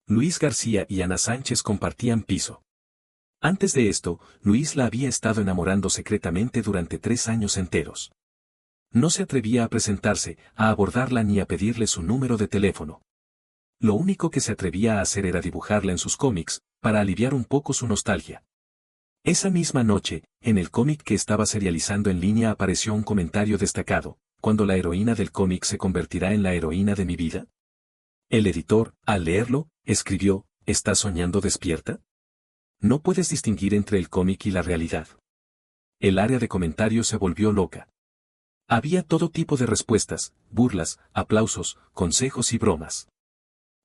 Luis García y Ana Sánchez compartían piso. Antes de esto, Luis la había estado enamorando secretamente durante 3 años enteros. No se atrevía a presentarse, a abordarla ni a pedirle su número de teléfono. Lo único que se atrevía a hacer era dibujarla en sus cómics, para aliviar un poco su nostalgia. Esa misma noche, en el cómic que estaba serializando en línea apareció un comentario destacado: ¿cuándo la heroína del cómic se convertirá en la heroína de mi vida? El editor, al leerlo, escribió: ¿estás soñando despierta? No puedes distinguir entre el cómic y la realidad. El área de comentarios se volvió loca. Había todo tipo de respuestas, burlas, aplausos, consejos y bromas.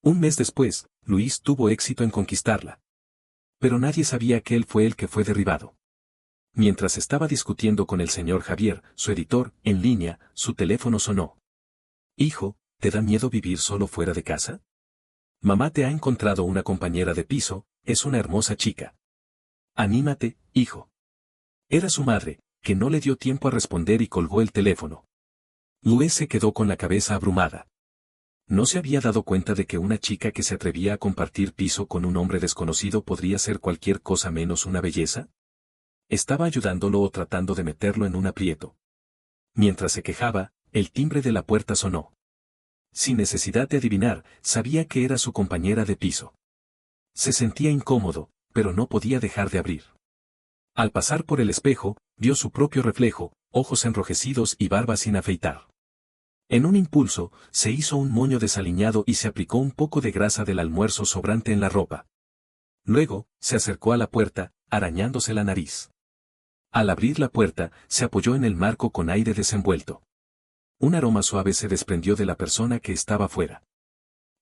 Un mes después, Luis tuvo éxito en conquistarla. Pero nadie sabía que él fue el que fue derribado. Mientras estaba discutiendo con el señor Javier, su editor, en línea, su teléfono sonó. Hijo, ¿te da miedo vivir solo fuera de casa? Mamá te ha encontrado una compañera de piso, es una hermosa chica. Anímate, hijo. Era su madre, que no le dio tiempo a responder y colgó el teléfono. Luis se quedó con la cabeza abrumada. ¿No se había dado cuenta de que una chica que se atrevía a compartir piso con un hombre desconocido podría ser cualquier cosa menos una belleza? Estaba ayudándolo o tratando de meterlo en un aprieto. Mientras se quejaba, el timbre de la puerta sonó. Sin necesidad de adivinar, sabía que era su compañera de piso. Se sentía incómodo, pero no podía dejar de abrir. Al pasar por el espejo, vio su propio reflejo, ojos enrojecidos y barba sin afeitar. En un impulso, se hizo un moño desaliñado y se aplicó un poco de grasa del almuerzo sobrante en la ropa. Luego, se acercó a la puerta, arañándose la nariz. Al abrir la puerta, se apoyó en el marco con aire desenvuelto. Un aroma suave se desprendió de la persona que estaba fuera.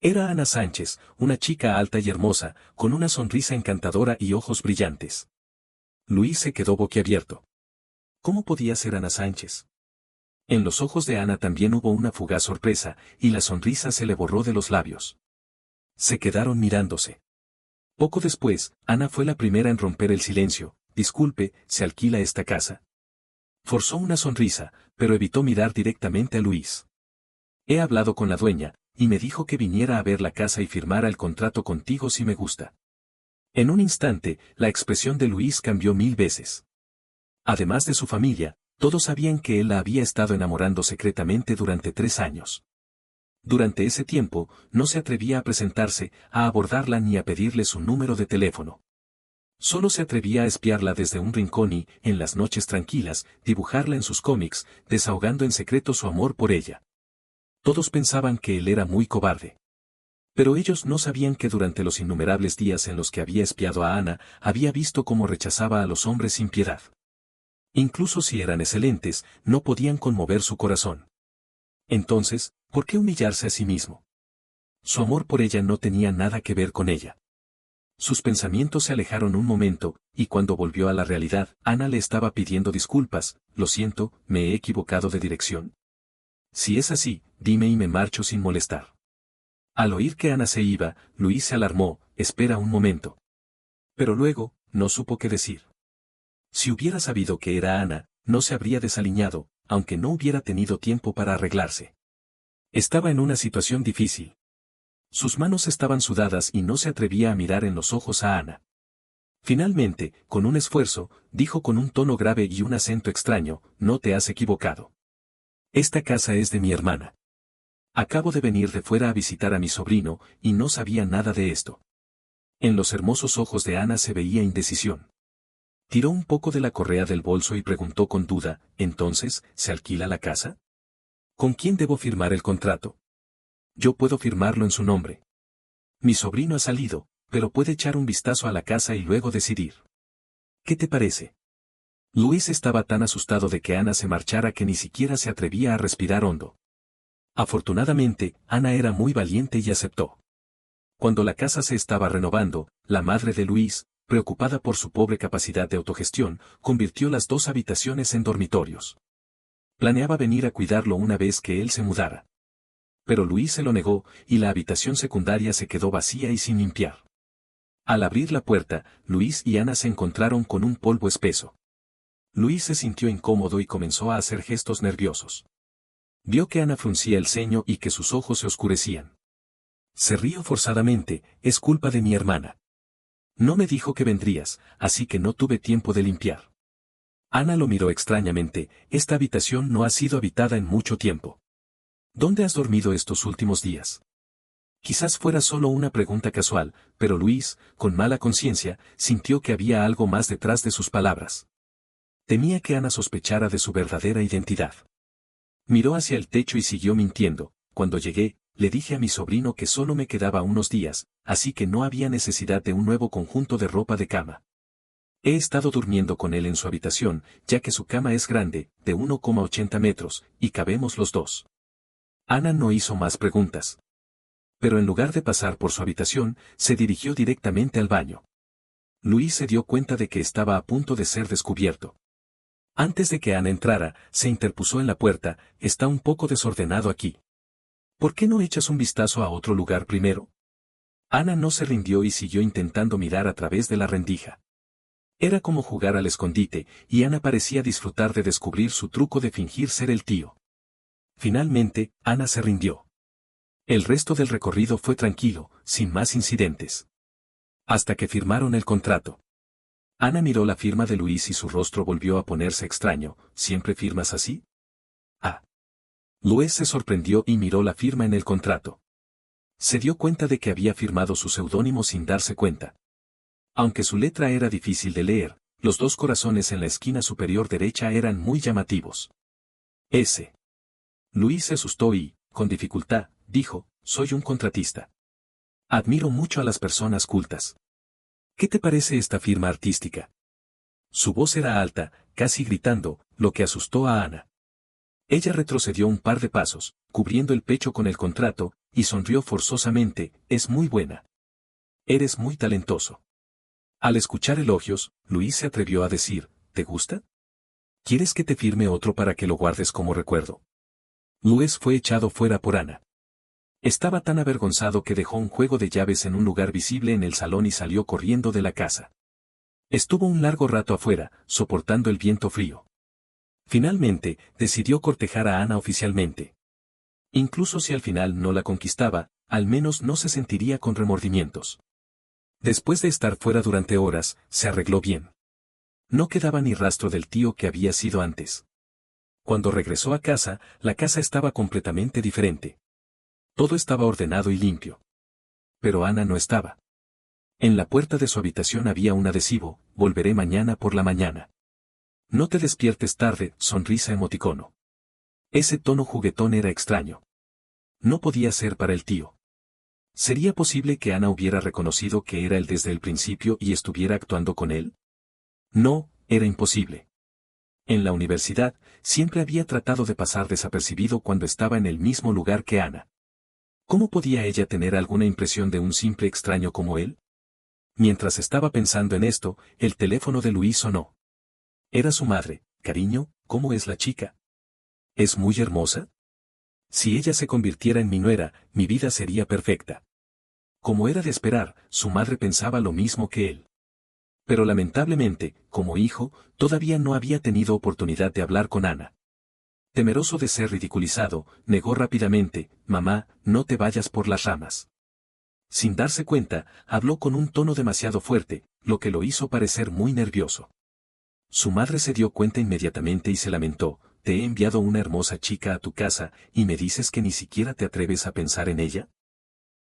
Era Ana Sánchez, una chica alta y hermosa, con una sonrisa encantadora y ojos brillantes. Luis se quedó boquiabierto. ¿Cómo podía ser Ana Sánchez? En los ojos de Ana también hubo una fugaz sorpresa, y la sonrisa se le borró de los labios. Se quedaron mirándose. Poco después, Ana fue la primera en romper el silencio. Disculpe, ¿se alquila esta casa? Forzó una sonrisa, pero evitó mirar directamente a Luis. He hablado con la dueña, y me dijo que viniera a ver la casa y firmara el contrato contigo si me gusta. En un instante, la expresión de Luis cambió 1000 veces. Además de su familia, todos sabían que él la había estado enamorando secretamente durante 3 años. Durante ese tiempo, no se atrevía a presentarse, a abordarla ni a pedirle su número de teléfono. Solo se atrevía a espiarla desde un rincón y, en las noches tranquilas, dibujarla en sus cómics, desahogando en secreto su amor por ella. Todos pensaban que él era muy cobarde. Pero ellos no sabían que durante los innumerables días en los que había espiado a Ana, había visto cómo rechazaba a los hombres sin piedad. Incluso si eran excelentes, no podían conmover su corazón. Entonces, ¿por qué humillarse a sí mismo? Su amor por ella no tenía nada que ver con ella. Sus pensamientos se alejaron un momento, y cuando volvió a la realidad, Ana le estaba pidiendo disculpas. Lo siento, me he equivocado de dirección. Si es así, dime y me marcho sin molestar. Al oír que Ana se iba, Luis se alarmó. Espera un momento. Pero luego, no supo qué decir. Si hubiera sabido que era Ana, no se habría desaliñado, aunque no hubiera tenido tiempo para arreglarse. Estaba en una situación difícil. Sus manos estaban sudadas y no se atrevía a mirar en los ojos a Ana. Finalmente, con un esfuerzo, dijo con un tono grave y un acento extraño: no te has equivocado. Esta casa es de mi hermana. Acabo de venir de fuera a visitar a mi sobrino, y no sabía nada de esto. En los hermosos ojos de Ana se veía indecisión. Tiró un poco de la correa del bolso y preguntó con duda: ¿entonces, se alquila la casa? ¿Con quién debo firmar el contrato? Yo puedo firmarlo en su nombre. Mi sobrino ha salido, pero puede echar un vistazo a la casa y luego decidir. ¿Qué te parece? Luis estaba tan asustado de que Ana se marchara que ni siquiera se atrevía a respirar hondo. Afortunadamente, Ana era muy valiente y aceptó. Cuando la casa se estaba renovando, la madre de Luis, preocupada por su pobre capacidad de autogestión, convirtió las 2 habitaciones en dormitorios. Planeaba venir a cuidarlo una vez que él se mudara. Pero Luis se lo negó, y la habitación secundaria se quedó vacía y sin limpiar. Al abrir la puerta, Luis y Ana se encontraron con un polvo espeso. Luis se sintió incómodo y comenzó a hacer gestos nerviosos. Vio que Ana fruncía el ceño y que sus ojos se oscurecían. Se rió forzadamente, es culpa de mi hermana. No me dijo que vendrías, así que no tuve tiempo de limpiar. Ana lo miró extrañamente, esta habitación no ha sido habitada en mucho tiempo. ¿Dónde has dormido estos últimos días? Quizás fuera solo una pregunta casual, pero Luis, con mala conciencia, sintió que había algo más detrás de sus palabras. Temía que Ana sospechara de su verdadera identidad. Miró hacia el techo y siguió mintiendo. Cuando llegué, le dije a mi sobrino que solo me quedaba unos días, así que no había necesidad de un nuevo conjunto de ropa de cama. He estado durmiendo con él en su habitación, ya que su cama es grande, de 1,80 metros, y cabemos los dos. Ana no hizo más preguntas. Pero en lugar de pasar por su habitación, se dirigió directamente al baño. Luis se dio cuenta de que estaba a punto de ser descubierto. Antes de que Ana entrara, se interpuso en la puerta, está un poco desordenado aquí. ¿Por qué no echas un vistazo a otro lugar primero? Ana no se rindió y siguió intentando mirar a través de la rendija. Era como jugar al escondite, y Ana parecía disfrutar de descubrir su truco de fingir ser el tío. Finalmente, Ana se rindió. El resto del recorrido fue tranquilo, sin más incidentes. Hasta que firmaron el contrato. Ana miró la firma de Luis y su rostro volvió a ponerse extraño. ¿Siempre firmas así? Ah. Luis se sorprendió y miró la firma en el contrato. Se dio cuenta de que había firmado su seudónimo sin darse cuenta. Aunque su letra era difícil de leer, los dos corazones en la esquina superior derecha eran muy llamativos. S. Luis se asustó y, con dificultad, dijo, soy un contratista. Admiro mucho a las personas cultas. ¿Qué te parece esta firma artística? Su voz era alta, casi gritando, lo que asustó a Ana. Ella retrocedió un par de pasos, cubriendo el pecho con el contrato, y sonrió forzosamente, es muy buena. Eres muy talentoso. Al escuchar elogios, Luis se atrevió a decir, ¿te gusta? ¿Quieres que te firme otro para que lo guardes como recuerdo? Luis fue echado fuera por Ana. Estaba tan avergonzado que dejó un juego de llaves en un lugar visible en el salón y salió corriendo de la casa. Estuvo un largo rato afuera, soportando el viento frío. Finalmente, decidió cortejar a Ana oficialmente. Incluso si al final no la conquistaba, al menos no se sentiría con remordimientos. Después de estar fuera durante horas, se arregló bien. No quedaba ni rastro del tío que había sido antes. Cuando regresó a casa, la casa estaba completamente diferente. Todo estaba ordenado y limpio. Pero Ana no estaba. En la puerta de su habitación había un adhesivo, volveré mañana por la mañana. No te despiertes tarde, sonrisa emoticono. Ese tono juguetón era extraño. No podía ser para el tío. ¿Sería posible que Ana hubiera reconocido que era él desde el principio y estuviera actuando con él? No, era imposible. En la universidad, siempre había tratado de pasar desapercibido cuando estaba en el mismo lugar que Ana. ¿Cómo podía ella tener alguna impresión de un simple extraño como él? Mientras estaba pensando en esto, el teléfono de Luis sonó. Era su madre. Cariño, ¿cómo es la chica? ¿Es muy hermosa? Si ella se convirtiera en mi nuera, mi vida sería perfecta. Como era de esperar, su madre pensaba lo mismo que él. Pero lamentablemente, como hijo, todavía no había tenido oportunidad de hablar con Ana. Temeroso de ser ridiculizado, negó rápidamente, mamá, no te vayas por las ramas. Sin darse cuenta, habló con un tono demasiado fuerte, lo que lo hizo parecer muy nervioso. Su madre se dio cuenta inmediatamente y se lamentó, te he enviado una hermosa chica a tu casa, y me dices que ni siquiera te atreves a pensar en ella.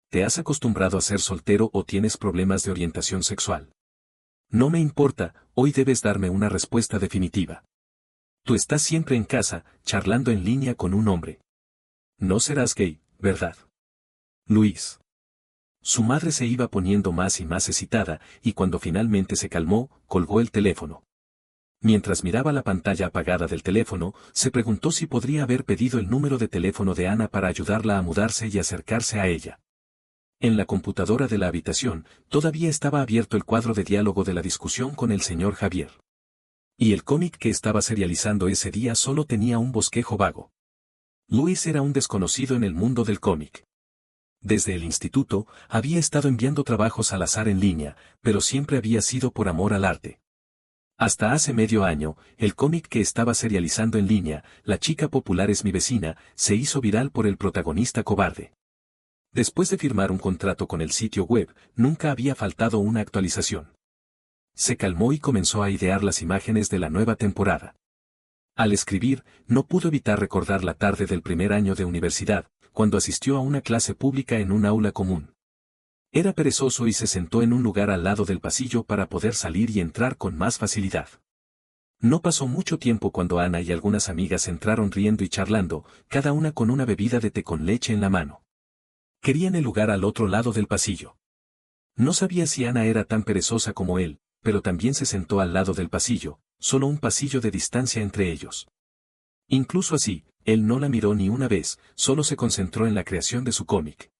¿Te has acostumbrado a ser soltero o tienes problemas de orientación sexual? No me importa, hoy debes darme una respuesta definitiva. Tú estás siempre en casa, charlando en línea con un hombre. No serás gay, ¿verdad? Luis. Su madre se iba poniendo más y más excitada, y cuando finalmente se calmó, colgó el teléfono. Mientras miraba la pantalla apagada del teléfono, se preguntó si podría haber pedido el número de teléfono de Ana para ayudarla a mudarse y acercarse a ella. En la computadora de la habitación, todavía estaba abierto el cuadro de diálogo de la discusión con el señor Javier. Y el cómic que estaba serializando ese día solo tenía un bosquejo vago. Luis era un desconocido en el mundo del cómic. Desde el instituto, había estado enviando trabajos al azar en línea, pero siempre había sido por amor al arte. Hasta hace medio año, el cómic que estaba serializando en línea, La chica popular es mi vecina, se hizo viral por el protagonista cobarde. Después de firmar un contrato con el sitio web, nunca había faltado una actualización. Se calmó y comenzó a idear las imágenes de la nueva temporada. Al escribir, no pudo evitar recordar la tarde del primer año de universidad, cuando asistió a una clase pública en un aula común. Era perezoso y se sentó en un lugar al lado del pasillo para poder salir y entrar con más facilidad. No pasó mucho tiempo cuando Ana y algunas amigas entraron riendo y charlando, cada una con una bebida de té con leche en la mano. Querían el lugar al otro lado del pasillo. No sabía si Ana era tan perezosa como él, pero también se sentó al lado del pasillo, solo un pasillo de distancia entre ellos. Incluso así, él no la miró ni una vez, solo se concentró en la creación de su cómic.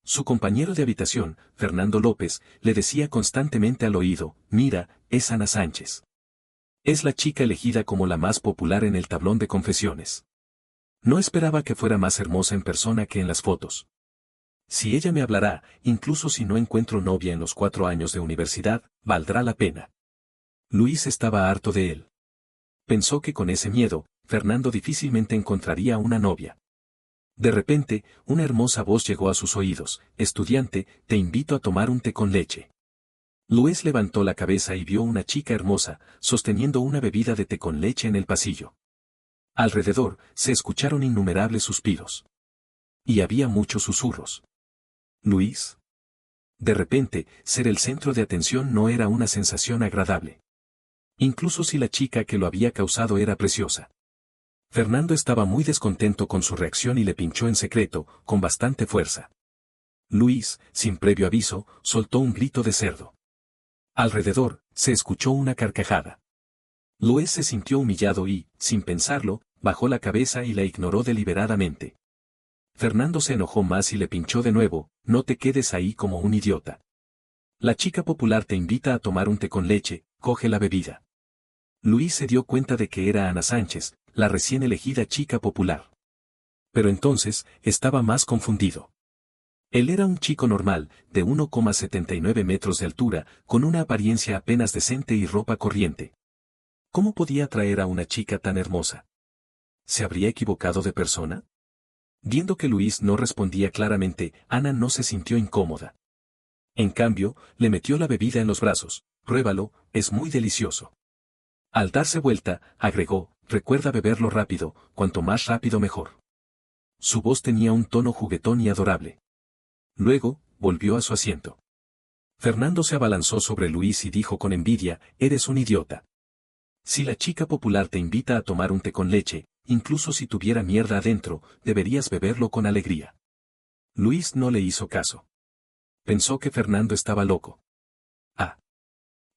Su compañero de habitación, Fernando López, le decía constantemente al oído, «Mira, es Ana Sánchez. Es la chica elegida como la más popular en el tablón de confesiones. No esperaba que fuera más hermosa en persona que en las fotos. Si ella me hablará, incluso si no encuentro novia en los 4 años de universidad, valdrá la pena». Luis estaba harto de él. Pensó que con ese miedo, Fernando difícilmente encontraría una novia. De repente, una hermosa voz llegó a sus oídos, «Estudiante, te invito a tomar un té con leche». Luis levantó la cabeza y vio una chica hermosa, sosteniendo una bebida de té con leche en el pasillo. Alrededor, se escucharon innumerables suspiros. Y había muchos susurros. «Luis». De repente, ser el centro de atención no era una sensación agradable. Incluso si la chica que lo había causado era preciosa. Fernando estaba muy descontento con su reacción y le pinchó en secreto, con bastante fuerza. Luis, sin previo aviso, soltó un grito de cerdo. Alrededor, se escuchó una carcajada. Luis se sintió humillado y, sin pensarlo, bajó la cabeza y la ignoró deliberadamente. Fernando se enojó más y le pinchó de nuevo, «No te quedes ahí como un idiota. La chica popular te invita a tomar un té con leche, coge la bebida». Luis se dio cuenta de que era Ana Sánchez, la recién elegida chica popular. Pero entonces, estaba más confundido. Él era un chico normal, de 1,79 metros de altura, con una apariencia apenas decente y ropa corriente. ¿Cómo podía atraer a una chica tan hermosa? ¿Se habría equivocado de persona? Viendo que Luis no respondía claramente, Ana no se sintió incómoda. En cambio, le metió la bebida en los brazos, «Pruébalo, es muy delicioso». Al darse vuelta, agregó, «Recuerda beberlo rápido, cuanto más rápido mejor». Su voz tenía un tono juguetón y adorable. Luego, volvió a su asiento. Fernando se abalanzó sobre Luis y dijo con envidia, «Eres un idiota. Si la chica popular te invita a tomar un té con leche, incluso si tuviera mierda adentro, deberías beberlo con alegría». Luis no le hizo caso. Pensó que Fernando estaba loco. «Ah».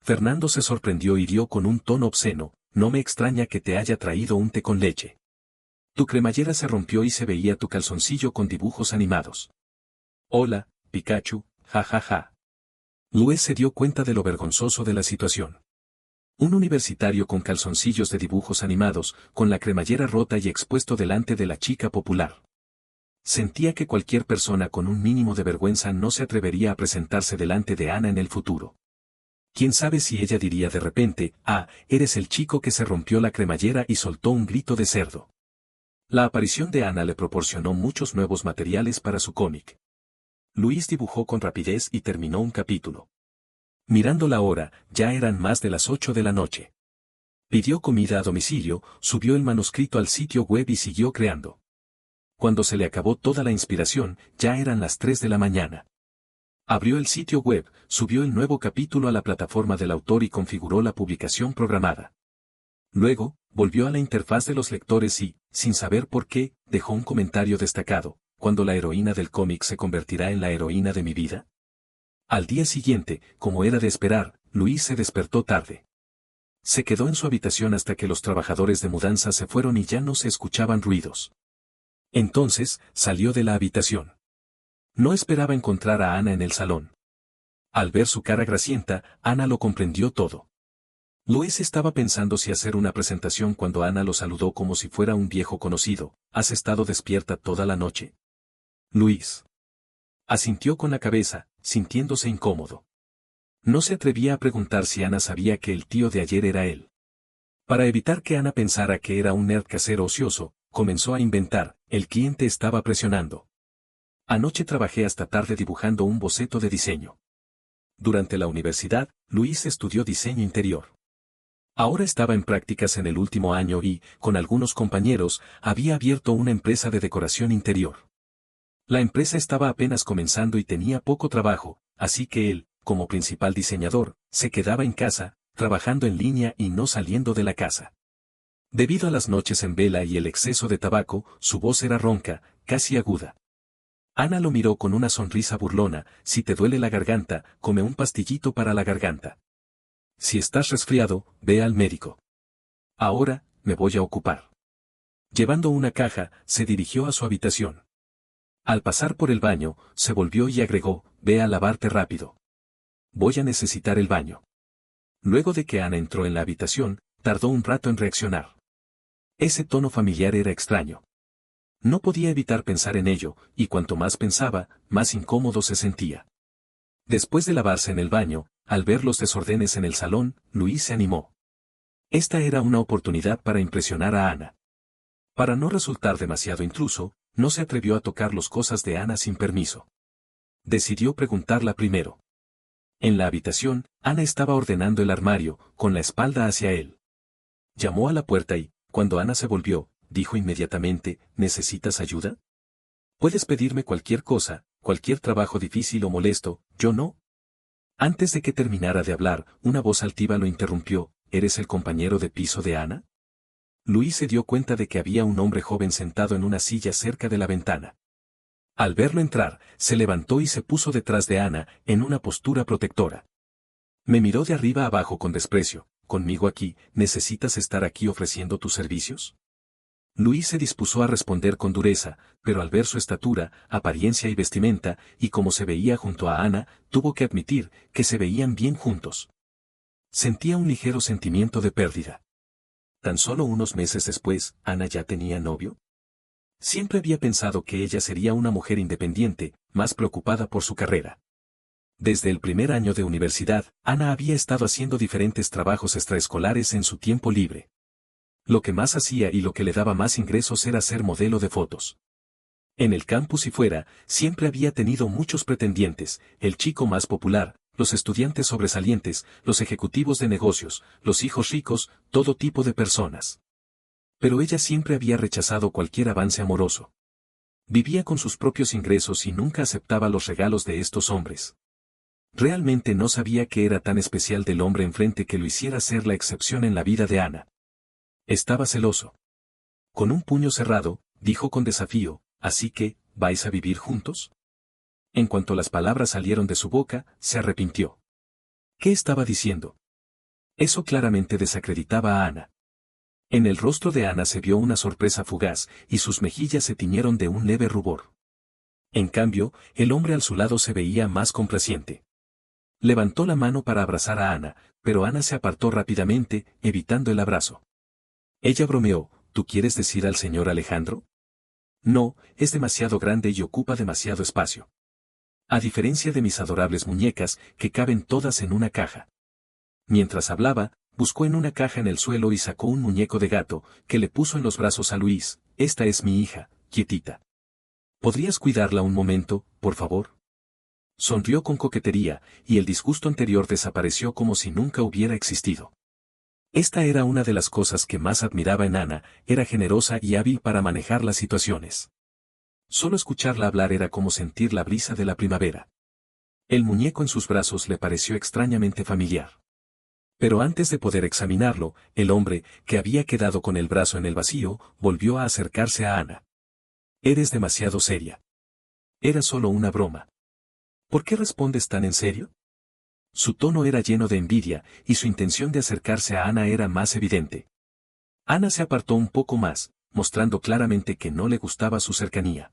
Fernando se sorprendió y dio con un tono obsceno, «No me extraña que te haya traído un té con leche. Tu cremallera se rompió y se veía tu calzoncillo con dibujos animados». «Hola, Pikachu, ja ja ja». Luis se dio cuenta de lo vergonzoso de la situación. Un universitario con calzoncillos de dibujos animados, con la cremallera rota y expuesto delante de la chica popular. Sentía que cualquier persona con un mínimo de vergüenza no se atrevería a presentarse delante de Ana en el futuro. Quién sabe si ella diría de repente, «Ah, eres el chico que se rompió la cremallera» y soltó un grito de cerdo. La aparición de Ana le proporcionó muchos nuevos materiales para su cómic. Luis dibujó con rapidez y terminó un capítulo. Mirando la hora, ya eran más de las 8 de la noche. Pidió comida a domicilio, subió el manuscrito al sitio web y siguió creando. Cuando se le acabó toda la inspiración, ya eran las 3 de la mañana. Abrió el sitio web, subió el nuevo capítulo a la plataforma del autor y configuró la publicación programada. Luego, volvió a la interfaz de los lectores y, sin saber por qué, dejó un comentario destacado, «¿Cuándo la heroína del cómic se convertirá en la heroína de mi vida?». Al día siguiente, como era de esperar, Luis se despertó tarde. Se quedó en su habitación hasta que los trabajadores de mudanza se fueron y ya no se escuchaban ruidos. Entonces, salió de la habitación. No esperaba encontrar a Ana en el salón. Al ver su cara grasienta, Ana lo comprendió todo. Luis estaba pensando si hacer una presentación cuando Ana lo saludó como si fuera un viejo conocido. ¿Has estado despierta toda la noche?». Luis asintió con la cabeza, sintiéndose incómodo. No se atrevía a preguntar si Ana sabía que el tío de ayer era él. Para evitar que Ana pensara que era un nerd casero ocioso, comenzó a inventar, «El cliente estaba presionando». Anoche trabajé hasta tarde dibujando un boceto de diseño. Durante la universidad, Luis estudió diseño interior. Ahora estaba en prácticas en el último año y, con algunos compañeros, había abierto una empresa de decoración interior. La empresa estaba apenas comenzando y tenía poco trabajo, así que él, como principal diseñador, se quedaba en casa, trabajando en línea y no saliendo de la casa. Debido a las noches en vela y el exceso de tabaco, su voz era ronca, casi aguda. Ana lo miró con una sonrisa burlona: si te duele la garganta, come un pastillito para la garganta. Si estás resfriado, ve al médico. Ahora, me voy a ocupar. Llevando una caja, se dirigió a su habitación. Al pasar por el baño, se volvió y agregó: ve a lavarte rápido. Voy a necesitar el baño. Luego de que Ana entró en la habitación, tardó un rato en reaccionar. Ese tono familiar era extraño. No podía evitar pensar en ello, y cuanto más pensaba, más incómodo se sentía. Después de lavarse en el baño, al ver los desórdenes en el salón, Luis se animó. Esta era una oportunidad para impresionar a Ana. Para no resultar demasiado intruso, no se atrevió a tocar las cosas de Ana sin permiso. Decidió preguntarla primero. En la habitación, Ana estaba ordenando el armario, con la espalda hacia él. Llamó a la puerta y, cuando Ana se volvió, dijo inmediatamente: ¿necesitas ayuda? Puedes pedirme cualquier cosa, cualquier trabajo difícil o molesto, yo no. Antes de que terminara de hablar, una voz altiva lo interrumpió: ¿eres el compañero de piso de Ana? Luis se dio cuenta de que había un hombre joven sentado en una silla cerca de la ventana. Al verlo entrar, se levantó y se puso detrás de Ana, en una postura protectora. Me miró de arriba abajo con desprecio: ¿conmigo aquí, necesitas estar aquí ofreciendo tus servicios? Luis se dispuso a responder con dureza, pero al ver su estatura, apariencia y vestimenta, y cómo se veía junto a Ana, tuvo que admitir que se veían bien juntos. Sentía un ligero sentimiento de pérdida. Tan solo unos meses después, ¿Ana ya tenía novio? Siempre había pensado que ella sería una mujer independiente, más preocupada por su carrera. Desde el primer año de universidad, Ana había estado haciendo diferentes trabajos extraescolares en su tiempo libre. Lo que más hacía y lo que le daba más ingresos era ser modelo de fotos. En el campus y fuera, siempre había tenido muchos pretendientes: el chico más popular, los estudiantes sobresalientes, los ejecutivos de negocios, los hijos ricos, todo tipo de personas. Pero ella siempre había rechazado cualquier avance amoroso. Vivía con sus propios ingresos y nunca aceptaba los regalos de estos hombres. Realmente no sabía qué era tan especial del hombre enfrente que lo hiciera ser la excepción en la vida de Ana. Estaba celoso. Con un puño cerrado, dijo con desafío: ¿así que, vais a vivir juntos? En cuanto las palabras salieron de su boca, se arrepintió. ¿Qué estaba diciendo? Eso claramente desacreditaba a Ana. En el rostro de Ana se vio una sorpresa fugaz, y sus mejillas se tiñeron de un leve rubor. En cambio, el hombre al su lado se veía más complaciente. Levantó la mano para abrazar a Ana, pero Ana se apartó rápidamente, evitando el abrazo. Ella bromeó: ¿tú quieres decir al señor Alejandro? No, es demasiado grande y ocupa demasiado espacio. A diferencia de mis adorables muñecas, que caben todas en una caja. Mientras hablaba, buscó en una caja en el suelo y sacó un muñeco de gato, que le puso en los brazos a Luis. Esta es mi hija, quietita. ¿Podrías cuidarla un momento, por favor? Sonrió con coquetería, y el disgusto anterior desapareció como si nunca hubiera existido. Esta era una de las cosas que más admiraba en Ana: era generosa y hábil para manejar las situaciones. Solo escucharla hablar era como sentir la brisa de la primavera. El muñeco en sus brazos le pareció extrañamente familiar. Pero antes de poder examinarlo, el hombre, que había quedado con el brazo en el vacío, volvió a acercarse a Ana. Eres demasiado seria. Era solo una broma. ¿Por qué respondes tan en serio? Su tono era lleno de envidia, y su intención de acercarse a Ana era más evidente. Ana se apartó un poco más, mostrando claramente que no le gustaba su cercanía.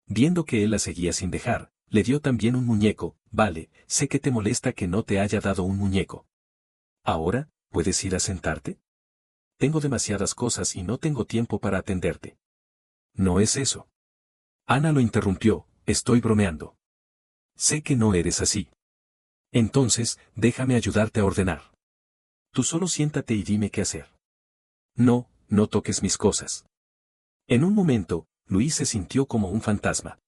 Viendo que él la seguía sin dejar, le dio también un muñeco. Vale, sé que te molesta que no te haya dado un muñeco. Ahora, ¿puedes ir a sentarte? Tengo demasiadas cosas y no tengo tiempo para atenderte. No es eso. Ana lo interrumpió: estoy bromeando. Sé que no eres así. Entonces, déjame ayudarte a ordenar. Tú solo siéntate y dime qué hacer. No, no toques mis cosas. En un momento, Luis se sintió como un fantasma.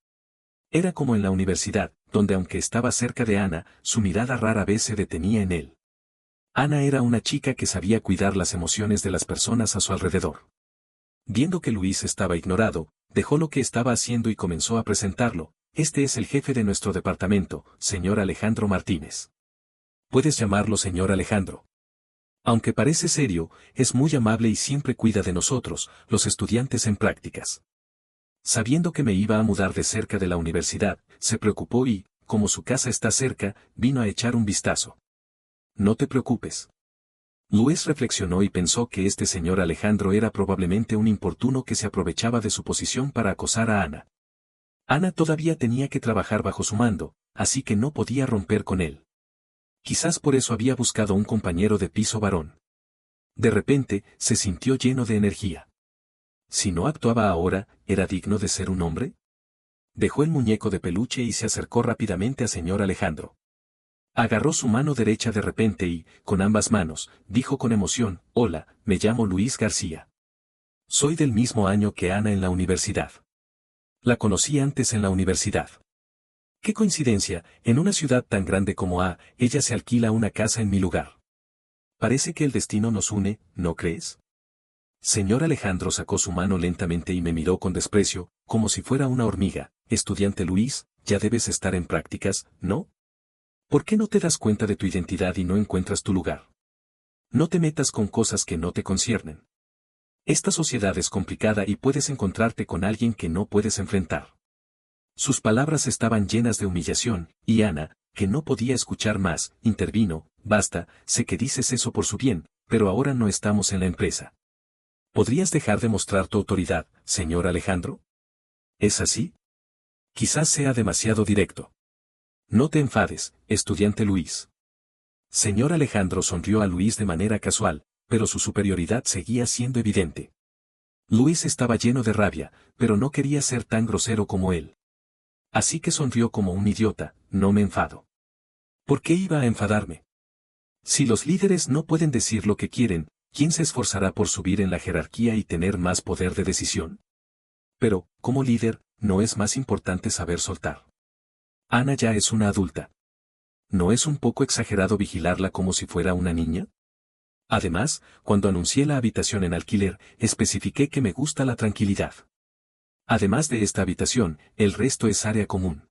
Era como en la universidad, donde aunque estaba cerca de Ana, su mirada rara vez se detenía en él. Ana era una chica que sabía cuidar las emociones de las personas a su alrededor. Viendo que Luis estaba ignorado, dejó lo que estaba haciendo y comenzó a presentarlo. Este es el jefe de nuestro departamento, señor Alejandro Martínez. Puedes llamarlo señor Alejandro. Aunque parece serio, es muy amable y siempre cuida de nosotros, los estudiantes en prácticas. Sabiendo que me iba a mudar de cerca de la universidad, se preocupó y, como su casa está cerca, vino a echar un vistazo. No te preocupes. Luis reflexionó y pensó que este señor Alejandro era probablemente un importuno que se aprovechaba de su posición para acosar a Ana. Ana todavía tenía que trabajar bajo su mando, así que no podía romper con él. Quizás por eso había buscado un compañero de piso varón. De repente, se sintió lleno de energía. Si no actuaba ahora, ¿era digno de ser un hombre? Dejó el muñeco de peluche y se acercó rápidamente a señor Alejandro. Agarró su mano derecha de repente y, con ambas manos, dijo con emoción, «Hola, me llamo Luis García. Soy del mismo año que Ana en la universidad. La conocí antes en la universidad. Qué coincidencia, en una ciudad tan grande como ella se alquila una casa en mi lugar. Parece que el destino nos une, ¿no crees?» Señor Alejandro sacó su mano lentamente y me miró con desprecio, como si fuera una hormiga. «Estudiante Luis, ya debes estar en prácticas, ¿no? ¿Por qué no te das cuenta de tu identidad y no encuentras tu lugar? No te metas con cosas que no te conciernen. Esta sociedad es complicada y puedes encontrarte con alguien que no puedes enfrentar». Sus palabras estaban llenas de humillación, y Ana, que no podía escuchar más, intervino, «Basta, sé que dices eso por su bien, pero ahora no estamos en la empresa. ¿Podrías dejar de mostrar tu autoridad, señor Alejandro? ¿Es así? Quizás sea demasiado directo. No te enfades, estudiante Luis». Señor Alejandro sonrió a Luis de manera casual, pero su superioridad seguía siendo evidente. Luis estaba lleno de rabia, pero no quería ser tan grosero como él. Así que sonrió como un idiota. «No me enfado». ¿Por qué iba a enfadarme? Si los líderes no pueden decir lo que quieren, ¿quién se esforzará por subir en la jerarquía y tener más poder de decisión? Pero, como líder, ¿no es más importante saber soltar? Ana ya es una adulta. ¿No es un poco exagerado vigilarla como si fuera una niña? Además, cuando anuncié la habitación en alquiler, especifiqué que me gusta la tranquilidad. Además de esta habitación, el resto es área común.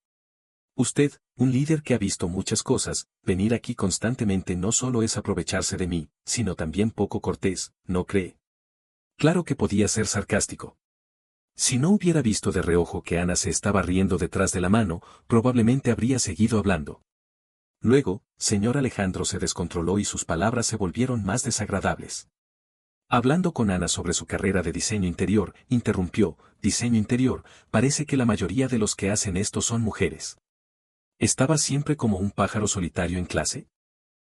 Usted, un líder que ha visto muchas cosas, venir aquí constantemente no solo es aprovecharse de mí, sino también poco cortés, ¿no cree? Claro que podía ser sarcástico. Si no hubiera visto de reojo que Ana se estaba riendo detrás de la mano, probablemente habría seguido hablando. Luego, señor Alejandro se descontroló y sus palabras se volvieron más desagradables. Hablando con Ana sobre su carrera de diseño interior, interrumpió, «Diseño interior, parece que la mayoría de los que hacen esto son mujeres. ¿Estaba siempre como un pájaro solitario en clase?»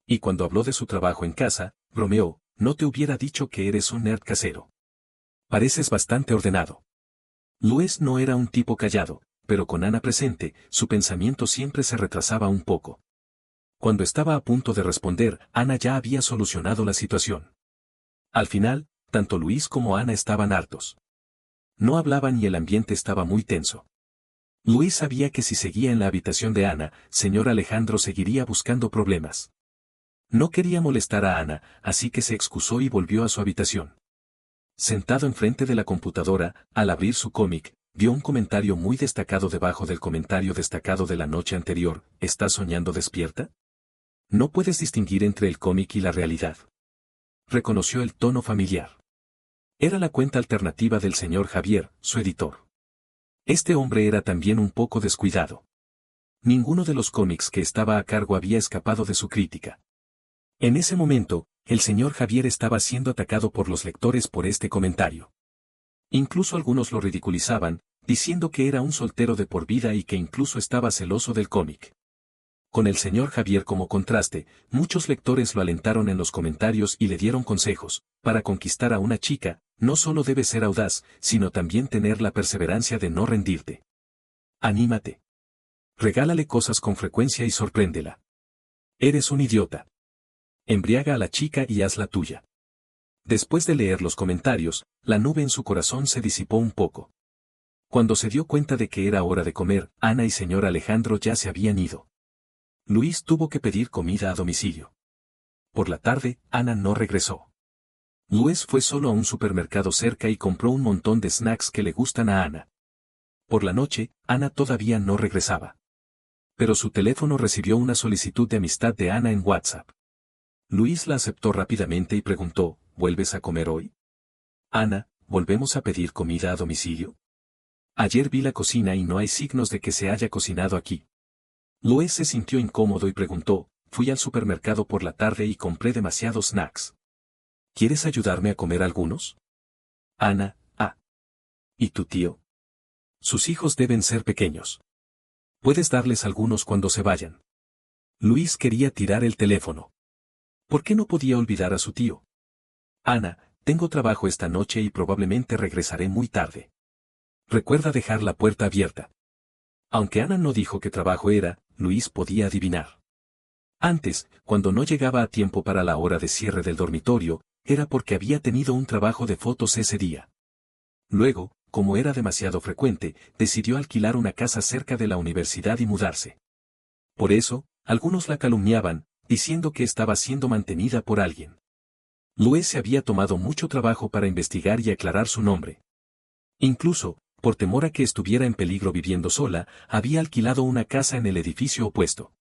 Y cuando habló de su trabajo en casa, bromeó, «No te hubiera dicho que eres un nerd casero. Pareces bastante ordenado». Luis no era un tipo callado, pero con Ana presente, su pensamiento siempre se retrasaba un poco. Cuando estaba a punto de responder, Ana ya había solucionado la situación. Al final, tanto Luis como Ana estaban hartos. No hablaban y el ambiente estaba muy tenso. Luis sabía que si seguía en la habitación de Ana, señor Alejandro seguiría buscando problemas. No quería molestar a Ana, así que se excusó y volvió a su habitación. Sentado enfrente de la computadora, al abrir su cómic, vio un comentario muy destacado debajo del comentario destacado de la noche anterior. ¿Estás soñando despierta? No puedes distinguir entre el cómic y la realidad. Reconoció el tono familiar. Era la cuenta alternativa del señor Javier, su editor. Este hombre era también un poco descuidado. Ninguno de los cómics que estaba a cargo había escapado de su crítica. En ese momento, el señor Javier estaba siendo atacado por los lectores por este comentario. Incluso algunos lo ridiculizaban, diciendo que era un soltero de por vida y que incluso estaba celoso del cómic. Con el señor Javier como contraste, muchos lectores lo alentaron en los comentarios y le dieron consejos. Para conquistar a una chica, no solo debes ser audaz, sino también tener la perseverancia de no rendirte. Anímate. Regálale cosas con frecuencia y sorpréndela. Eres un idiota. Embriaga a la chica y hazla tuya. Después de leer los comentarios, la nube en su corazón se disipó un poco. Cuando se dio cuenta de que era hora de comer, Ana y señor Alejandro ya se habían ido. Luis tuvo que pedir comida a domicilio. Por la tarde, Ana no regresó. Luis fue solo a un supermercado cerca y compró un montón de snacks que le gustan a Ana. Por la noche, Ana todavía no regresaba. Pero su teléfono recibió una solicitud de amistad de Ana en WhatsApp. Luis la aceptó rápidamente y preguntó, ¿vuelves a comer hoy? Ana, ¿volvemos a pedir comida a domicilio? Ayer vi la cocina y no hay signos de que se haya cocinado aquí. Luis se sintió incómodo y preguntó, fui al supermercado por la tarde y compré demasiados snacks. ¿Quieres ayudarme a comer algunos? Ana, ¿y tu tío? Sus hijos deben ser pequeños. Puedes darles algunos cuando se vayan. Luis quería tirar el teléfono. ¿Por qué no podía olvidar a su tío? Ana, tengo trabajo esta noche y probablemente regresaré muy tarde. Recuerda dejar la puerta abierta. Aunque Ana no dijo qué trabajo era, Luis podía adivinar. Antes, cuando no llegaba a tiempo para la hora de cierre del dormitorio, era porque había tenido un trabajo de fotos ese día. Luego, como era demasiado frecuente, decidió alquilar una casa cerca de la universidad y mudarse. Por eso, algunos la calumniaban, diciendo que estaba siendo mantenida por alguien. Luis se había tomado mucho trabajo para investigar y aclarar su nombre. Incluso, por temor a que estuviera en peligro viviendo sola, había alquilado una casa en el edificio opuesto.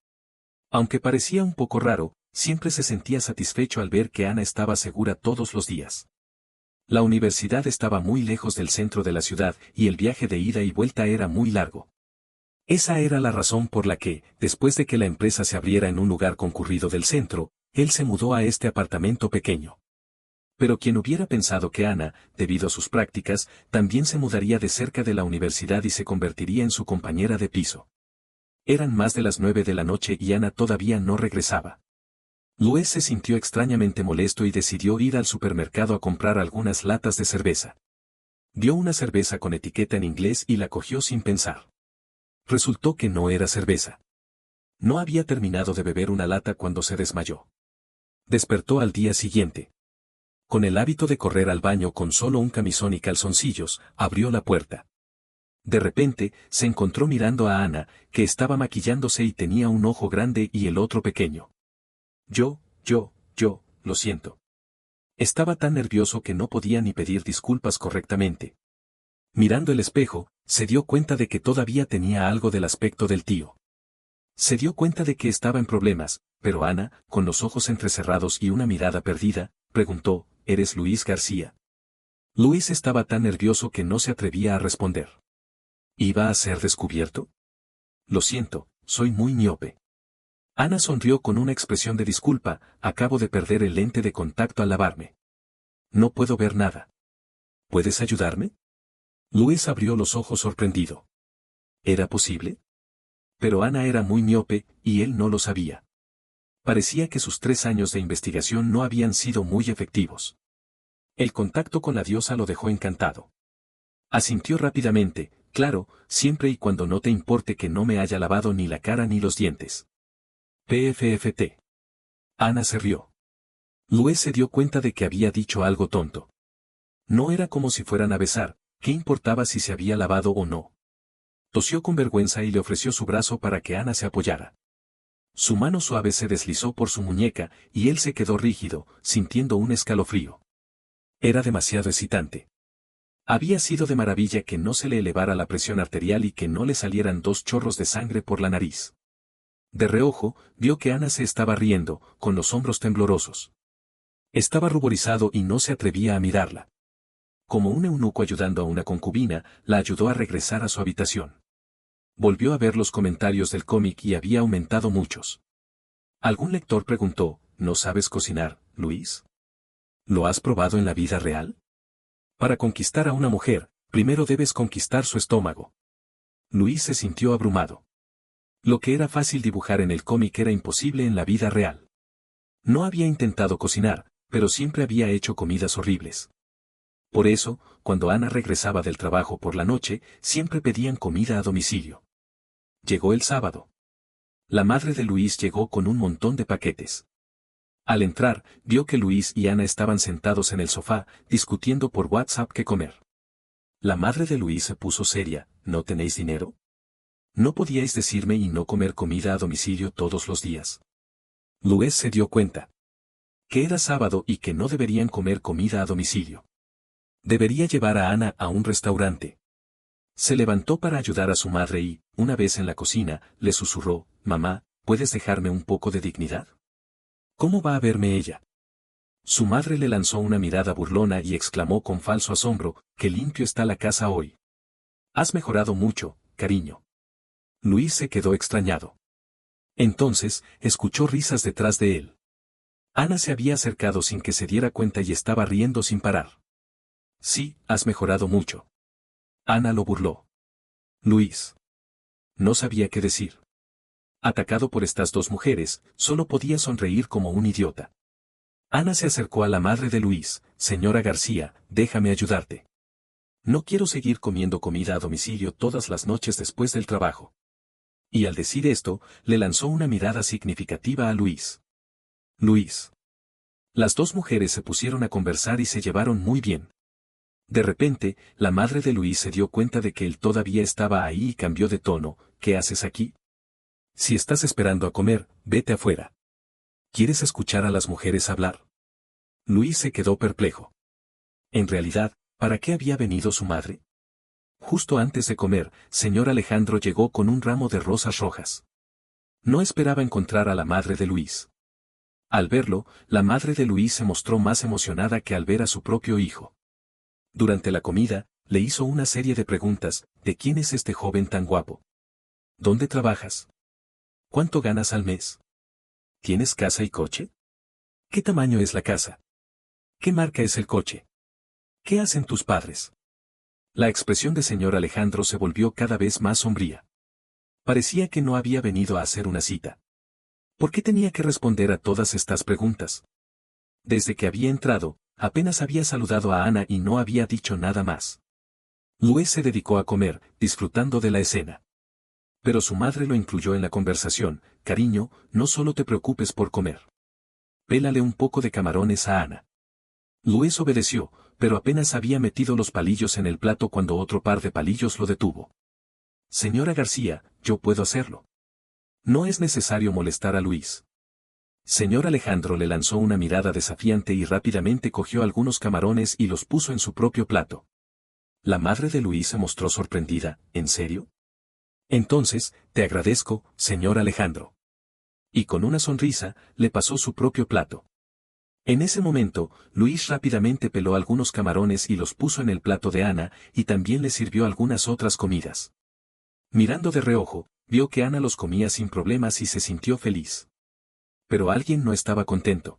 Aunque parecía un poco raro, siempre se sentía satisfecho al ver que Ana estaba segura todos los días. La universidad estaba muy lejos del centro de la ciudad y el viaje de ida y vuelta era muy largo. Esa era la razón por la que, después de que la empresa se abriera en un lugar concurrido del centro, él se mudó a este apartamento pequeño. Pero quien hubiera pensado que Ana, debido a sus prácticas, también se mudaría de cerca de la universidad y se convertiría en su compañera de piso. Eran más de las 9 de la noche y Ana todavía no regresaba. Luis se sintió extrañamente molesto y decidió ir al supermercado a comprar algunas latas de cerveza. Vio una cerveza con etiqueta en inglés y la cogió sin pensar. Resultó que no era cerveza. No había terminado de beber una lata cuando se desmayó. Despertó al día siguiente. Con el hábito de correr al baño con solo un camisón y calzoncillos, abrió la puerta. De repente, se encontró mirando a Ana, que estaba maquillándose y tenía un ojo grande y el otro pequeño. Lo siento. Estaba tan nervioso que no podía ni pedir disculpas correctamente. Mirando el espejo, se dio cuenta de que todavía tenía algo del aspecto del tío. Se dio cuenta de que estaba en problemas, pero Ana, con los ojos entrecerrados y una mirada perdida, preguntó, ¿eres Luis García? Luis estaba tan nervioso que no se atrevía a responder. ¿Iba a ser descubierto? Lo siento, soy muy miope. Ana sonrió con una expresión de disculpa, acabo de perder el lente de contacto al lavarme. No puedo ver nada. ¿Puedes ayudarme? Luis abrió los ojos sorprendido. ¿Era posible? Pero Ana era muy miope, y él no lo sabía. Parecía que sus 3 años de investigación no habían sido muy efectivos. El contacto con la diosa lo dejó encantado. Asintió rápidamente, claro, siempre y cuando no te importe que no me haya lavado ni la cara ni los dientes. PFFT. Ana se rió. Luis se dio cuenta de que había dicho algo tonto. No era como si fueran a besar, ¿qué importaba si se había lavado o no? Tosió con vergüenza y le ofreció su brazo para que Ana se apoyara. Su mano suave se deslizó por su muñeca y él se quedó rígido, sintiendo un escalofrío. Era demasiado excitante. Había sido de maravilla que no se le elevara la presión arterial y que no le salieran 2 chorros de sangre por la nariz. De reojo, vio que Ana se estaba riendo, con los hombros temblorosos. Estaba ruborizado y no se atrevía a mirarla. Como un eunuco ayudando a una concubina, la ayudó a regresar a su habitación. Volvió a ver los comentarios del cómic y había aumentado muchos. Algún lector preguntó, ¿no sabes cocinar, Luis? ¿Lo has probado en la vida real? Para conquistar a una mujer, primero debes conquistar su estómago. Luis se sintió abrumado. Lo que era fácil dibujar en el cómic era imposible en la vida real. No había intentado cocinar, pero siempre había hecho comidas horribles. Por eso, cuando Ana regresaba del trabajo por la noche, siempre pedían comida a domicilio. Llegó el sábado. La madre de Luis llegó con un montón de paquetes. Al entrar, vio que Luis y Ana estaban sentados en el sofá, discutiendo por WhatsApp qué comer. La madre de Luis se puso seria. ¿No tenéis dinero? ¿No podíais decirme y no comer comida a domicilio todos los días? Luis se dio cuenta que era sábado y que no deberían comer comida a domicilio. Debería llevar a Ana a un restaurante. Se levantó para ayudar a su madre y, una vez en la cocina, le susurró: «Mamá, ¿puedes dejarme un poco de dignidad? ¿Cómo va a verme ella?». Su madre le lanzó una mirada burlona y exclamó con falso asombro: «Qué limpio está la casa hoy. Has mejorado mucho, cariño». Luis se quedó extrañado. Entonces, escuchó risas detrás de él. Ana se había acercado sin que se diera cuenta y estaba riendo sin parar. «Sí, has mejorado mucho». Ana lo burló. Luis no sabía qué decir. Atacado por estas dos mujeres, solo podía sonreír como un idiota. Ana se acercó a la madre de Luis: «Señora García, déjame ayudarte. No quiero seguir comiendo comida a domicilio todas las noches después del trabajo». Y al decir esto, le lanzó una mirada significativa a Luis. Luis. Las dos mujeres se pusieron a conversar y se llevaron muy bien. De repente, la madre de Luis se dio cuenta de que él todavía estaba ahí y cambió de tono: «¿Qué haces aquí? Si estás esperando a comer, vete afuera. ¿Quieres escuchar a las mujeres hablar?». Luis se quedó perplejo. En realidad, ¿para qué había venido su madre? Justo antes de comer, señor Alejandro llegó con un ramo de rosas rojas. No esperaba encontrar a la madre de Luis. Al verlo, la madre de Luis se mostró más emocionada que al ver a su propio hijo. Durante la comida, le hizo una serie de preguntas: ¿de quién es este joven tan guapo? ¿Dónde trabajas? ¿Cuánto ganas al mes? ¿Tienes casa y coche? ¿Qué tamaño es la casa? ¿Qué marca es el coche? ¿Qué hacen tus padres? La expresión de señor Alejandro se volvió cada vez más sombría. Parecía que no había venido a hacer una cita. ¿Por qué tenía que responder a todas estas preguntas? Desde que había entrado, apenas había saludado a Ana y no había dicho nada más. Luis se dedicó a comer, disfrutando de la escena. Pero su madre lo incluyó en la conversación: «Cariño, no solo te preocupes por comer. Pélale un poco de camarones a Ana». Luis obedeció, pero apenas había metido los palillos en el plato cuando otro par de palillos lo detuvo. «Señora García, yo puedo hacerlo. No es necesario molestar a Luis». Señor Alejandro le lanzó una mirada desafiante y rápidamente cogió algunos camarones y los puso en su propio plato. La madre de Luis se mostró sorprendida: «¿En serio? Entonces, te agradezco, señor Alejandro». Y con una sonrisa, le pasó su propio plato. En ese momento, Luis rápidamente peló algunos camarones y los puso en el plato de Ana, y también le sirvió algunas otras comidas. Mirando de reojo, vio que Ana los comía sin problemas y se sintió feliz. Pero alguien no estaba contento.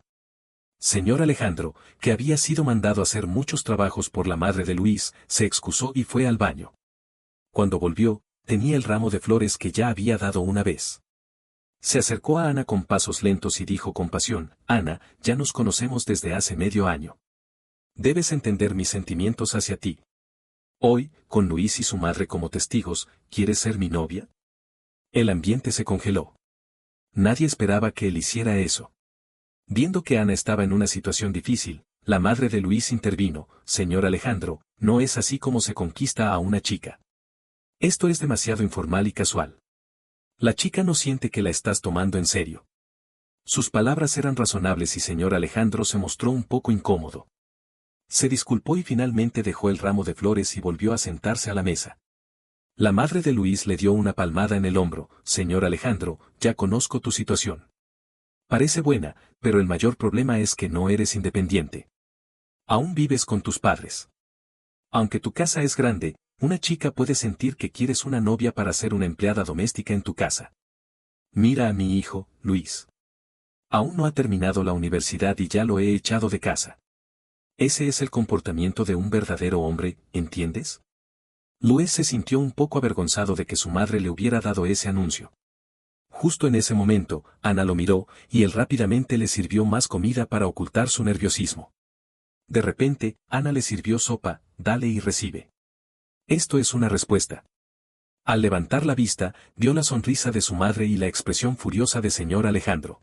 Señor Alejandro, que había sido mandado a hacer muchos trabajos por la madre de Luis, se excusó y fue al baño. Cuando volvió, tenía el ramo de flores que ya había dado una vez. Se acercó a Ana con pasos lentos y dijo con pasión: «Ana, ya nos conocemos desde hace medio año. Debes entender mis sentimientos hacia ti. Hoy, con Luis y su madre como testigos, ¿quieres ser mi novia?». El ambiente se congeló. Nadie esperaba que él hiciera eso. Viendo que Ana estaba en una situación difícil, la madre de Luis intervino: «Señor Alejandro, no es así como se conquista a una chica. Esto es demasiado informal y casual. La chica no siente que la estás tomando en serio». Sus palabras eran razonables y señor Alejandro se mostró un poco incómodo. Se disculpó y finalmente dejó el ramo de flores y volvió a sentarse a la mesa. La madre de Luis le dio una palmada en el hombro: «Señor Alejandro, ya conozco tu situación. Parece buena, pero el mayor problema es que no eres independiente. Aún vives con tus padres. Aunque tu casa es grande, una chica puede sentir que quieres una novia para ser una empleada doméstica en tu casa. Mira a mi hijo, Luis. Aún no ha terminado la universidad y ya lo he echado de casa. Ese es el comportamiento de un verdadero hombre, ¿entiendes?». Luis se sintió un poco avergonzado de que su madre le hubiera dado ese anuncio. Justo en ese momento, Ana lo miró, y él rápidamente le sirvió más comida para ocultar su nerviosismo. De repente, Ana le sirvió sopa: «Dale y recibe». Esto es una respuesta. Al levantar la vista, vio la sonrisa de su madre y la expresión furiosa de señor Alejandro.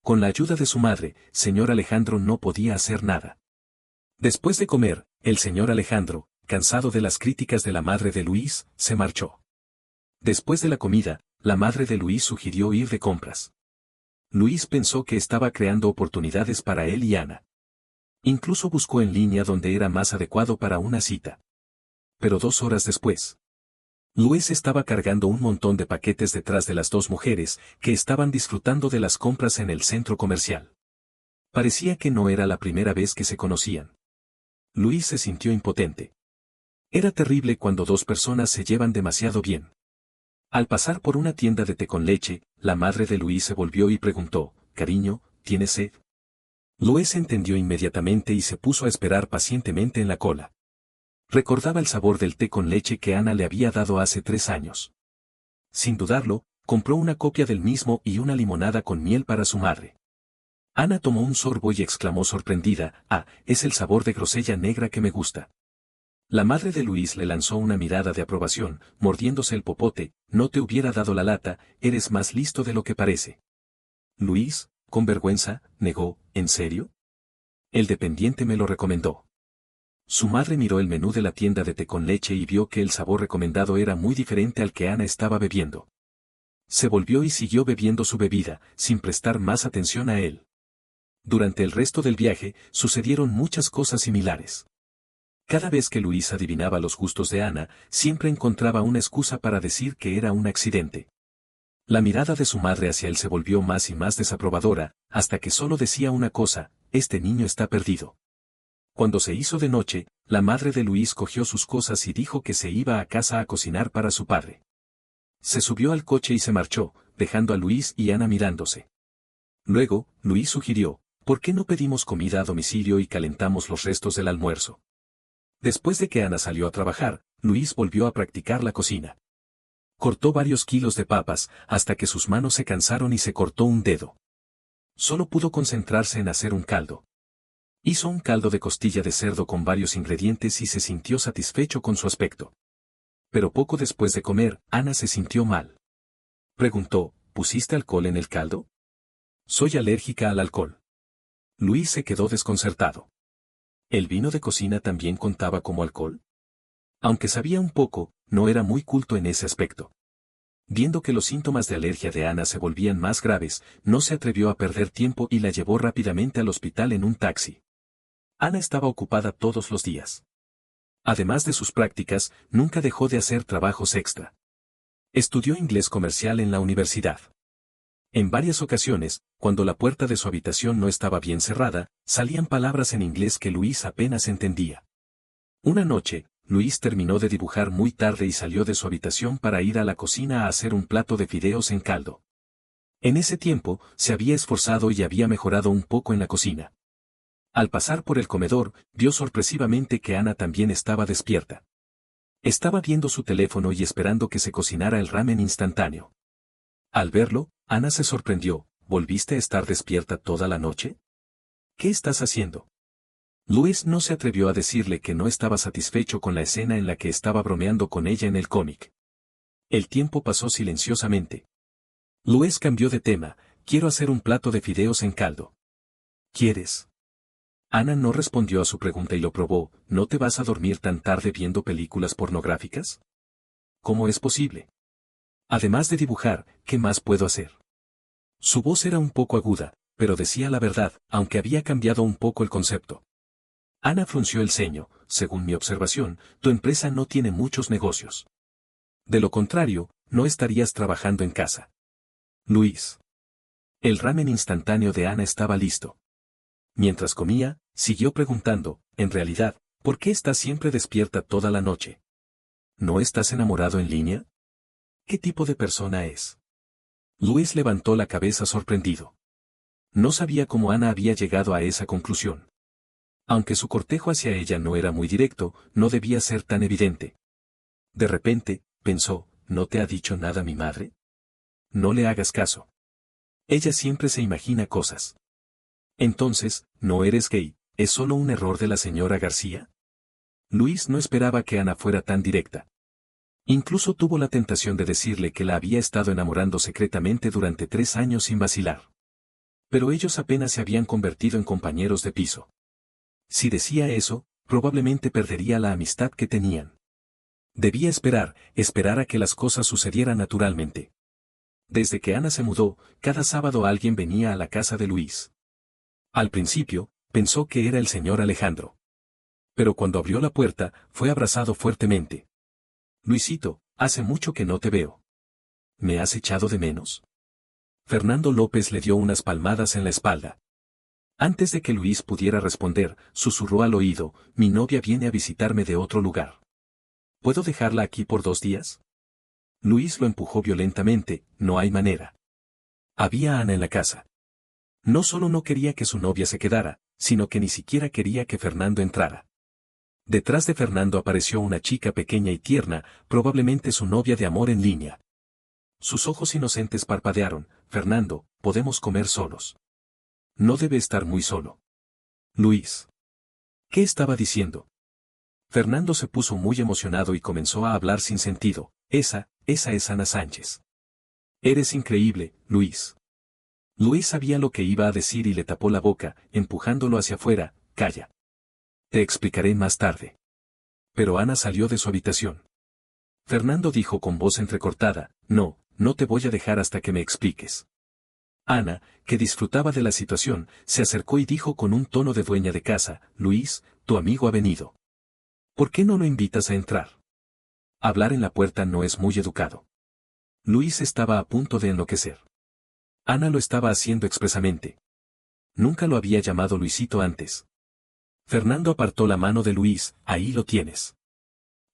Con la ayuda de su madre, señor Alejandro no podía hacer nada. Después de comer, el señor Alejandro, cansado de las críticas de la madre de Luis, se marchó. Después de la comida, la madre de Luis sugirió ir de compras. Luis pensó que estaba creando oportunidades para él y Ana. Incluso buscó en línea donde era más adecuado para una cita. Pero 2 horas después, Luis estaba cargando un montón de paquetes detrás de las 2 mujeres que estaban disfrutando de las compras en el centro comercial. Parecía que no era la primera vez que se conocían. Luis se sintió impotente. Era terrible cuando 2 personas se llevan demasiado bien. Al pasar por una tienda de té con leche, la madre de Luis se volvió y preguntó, «Cariño, ¿tienes sed?». Luis entendió inmediatamente y se puso a esperar pacientemente en la cola. Recordaba el sabor del té con leche que Ana le había dado hace 3 años. Sin dudarlo, compró una copia del mismo y una limonada con miel para su madre. Ana tomó un sorbo y exclamó sorprendida, «Ah, es el sabor de grosella negra que me gusta». La madre de Luis le lanzó una mirada de aprobación, mordiéndose el popote, «No te hubiera dado la lata, eres más listo de lo que parece». Luis, con vergüenza, negó, «¿En serio? El dependiente me lo recomendó». Su madre miró el menú de la tienda de té con leche y vio que el sabor recomendado era muy diferente al que Ana estaba bebiendo. Se volvió y siguió bebiendo su bebida, sin prestar más atención a él. Durante el resto del viaje, sucedieron muchas cosas similares. Cada vez que Luis adivinaba los gustos de Ana, siempre encontraba una excusa para decir que era un accidente. La mirada de su madre hacia él se volvió más y más desaprobadora, hasta que solo decía una cosa, «Este niño está perdido». Cuando se hizo de noche, la madre de Luis cogió sus cosas y dijo que se iba a casa a cocinar para su padre. Se subió al coche y se marchó, dejando a Luis y Ana mirándose. Luego, Luis sugirió, «¿Por qué no pedimos comida a domicilio y calentamos los restos del almuerzo?». Después de que Ana salió a trabajar, Luis volvió a practicar la cocina. Cortó varios kilos de papas, hasta que sus manos se cansaron y se cortó un dedo. Solo pudo concentrarse en hacer un caldo. Hizo un caldo de costilla de cerdo con varios ingredientes y se sintió satisfecho con su aspecto. Pero poco después de comer, Ana se sintió mal. Preguntó, «¿Pusiste alcohol en el caldo?». «Soy alérgica al alcohol». Luis se quedó desconcertado. ¿El vino de cocina también contaba como alcohol? Aunque sabía un poco, no era muy culto en ese aspecto. Viendo que los síntomas de alergia de Ana se volvían más graves, no se atrevió a perder tiempo y la llevó rápidamente al hospital en un taxi. Ana estaba ocupada todos los días. Además de sus prácticas, nunca dejó de hacer trabajos extra. Estudió inglés comercial en la universidad. En varias ocasiones, cuando la puerta de su habitación no estaba bien cerrada, salían palabras en inglés que Luis apenas entendía. Una noche, Luis terminó de dibujar muy tarde y salió de su habitación para ir a la cocina a hacer un plato de fideos en caldo. En ese tiempo, se había esforzado y había mejorado un poco en la cocina. Al pasar por el comedor, vio sorpresivamente que Ana también estaba despierta. Estaba viendo su teléfono y esperando que se cocinara el ramen instantáneo. Al verlo, Ana se sorprendió, ¿volviste a estar despierta toda la noche? ¿Qué estás haciendo? Luis no se atrevió a decirle que no estaba satisfecho con la escena en la que estaba bromeando con ella en el cómic. El tiempo pasó silenciosamente. Luis cambió de tema, quiero hacer un plato de fideos en caldo. ¿Quieres? Ana no respondió a su pregunta y lo probó, ¿no te vas a dormir tan tarde viendo películas pornográficas? ¿Cómo es posible? Además de dibujar, ¿qué más puedo hacer? Su voz era un poco aguda, pero decía la verdad, aunque había cambiado un poco el concepto. Ana frunció el ceño, según mi observación, tu empresa no tiene muchos negocios. De lo contrario, no estarías trabajando en casa. Luis. El ramen instantáneo de Ana estaba listo. Mientras comía, siguió preguntando, en realidad, ¿por qué estás siempre despierta toda la noche? ¿No estás enamorado en línea? ¿Qué tipo de persona es? Luis levantó la cabeza sorprendido. No sabía cómo Ana había llegado a esa conclusión. Aunque su cortejo hacia ella no era muy directo, no debía ser tan evidente. De repente, pensó, ¿no te ha dicho nada mi madre? No le hagas caso. Ella siempre se imagina cosas. Entonces, ¿no eres gay? ¿Es solo un error de la señora García? Luis no esperaba que Ana fuera tan directa. Incluso tuvo la tentación de decirle que la había estado enamorando secretamente durante 3 años sin vacilar. Pero ellos apenas se habían convertido en compañeros de piso. Si decía eso, probablemente perdería la amistad que tenían. Debía esperar a que las cosas sucedieran naturalmente. Desde que Ana se mudó, cada sábado alguien venía a la casa de Luis. Al principio, pensó que era el señor Alejandro. Pero cuando abrió la puerta, fue abrazado fuertemente. Luisito, hace mucho que no te veo. ¿Me has echado de menos? Fernando López le dio unas palmadas en la espalda. Antes de que Luis pudiera responder, susurró al oído, mi novia viene a visitarme de otro lugar. ¿Puedo dejarla aquí por 2 días? Luis lo empujó violentamente, no hay manera. Había Ana en la casa. No solo no quería que su novia se quedara, sino que ni siquiera quería que Fernando entrara. Detrás de Fernando apareció una chica pequeña y tierna, probablemente su novia de amor en línea. Sus ojos inocentes parpadearon, Fernando, podemos comer solos. No debe estar muy solo. Luis. ¿Qué estaba diciendo? Fernando se puso muy emocionado y comenzó a hablar sin sentido, esa es Ana Sánchez. Eres increíble, Luis. Luis sabía lo que iba a decir y le tapó la boca, empujándolo hacia afuera, calla. Te explicaré más tarde. Pero Ana salió de su habitación. Fernando dijo con voz entrecortada, no te voy a dejar hasta que me expliques. Ana, que disfrutaba de la situación, se acercó y dijo con un tono de dueña de casa, Luis, tu amigo ha venido. ¿Por qué no lo invitas a entrar? Hablar en la puerta no es muy educado. Luis estaba a punto de enloquecer. Ana lo estaba haciendo expresamente. Nunca lo había llamado Luisito antes. Fernando apartó la mano de Luis, ahí lo tienes.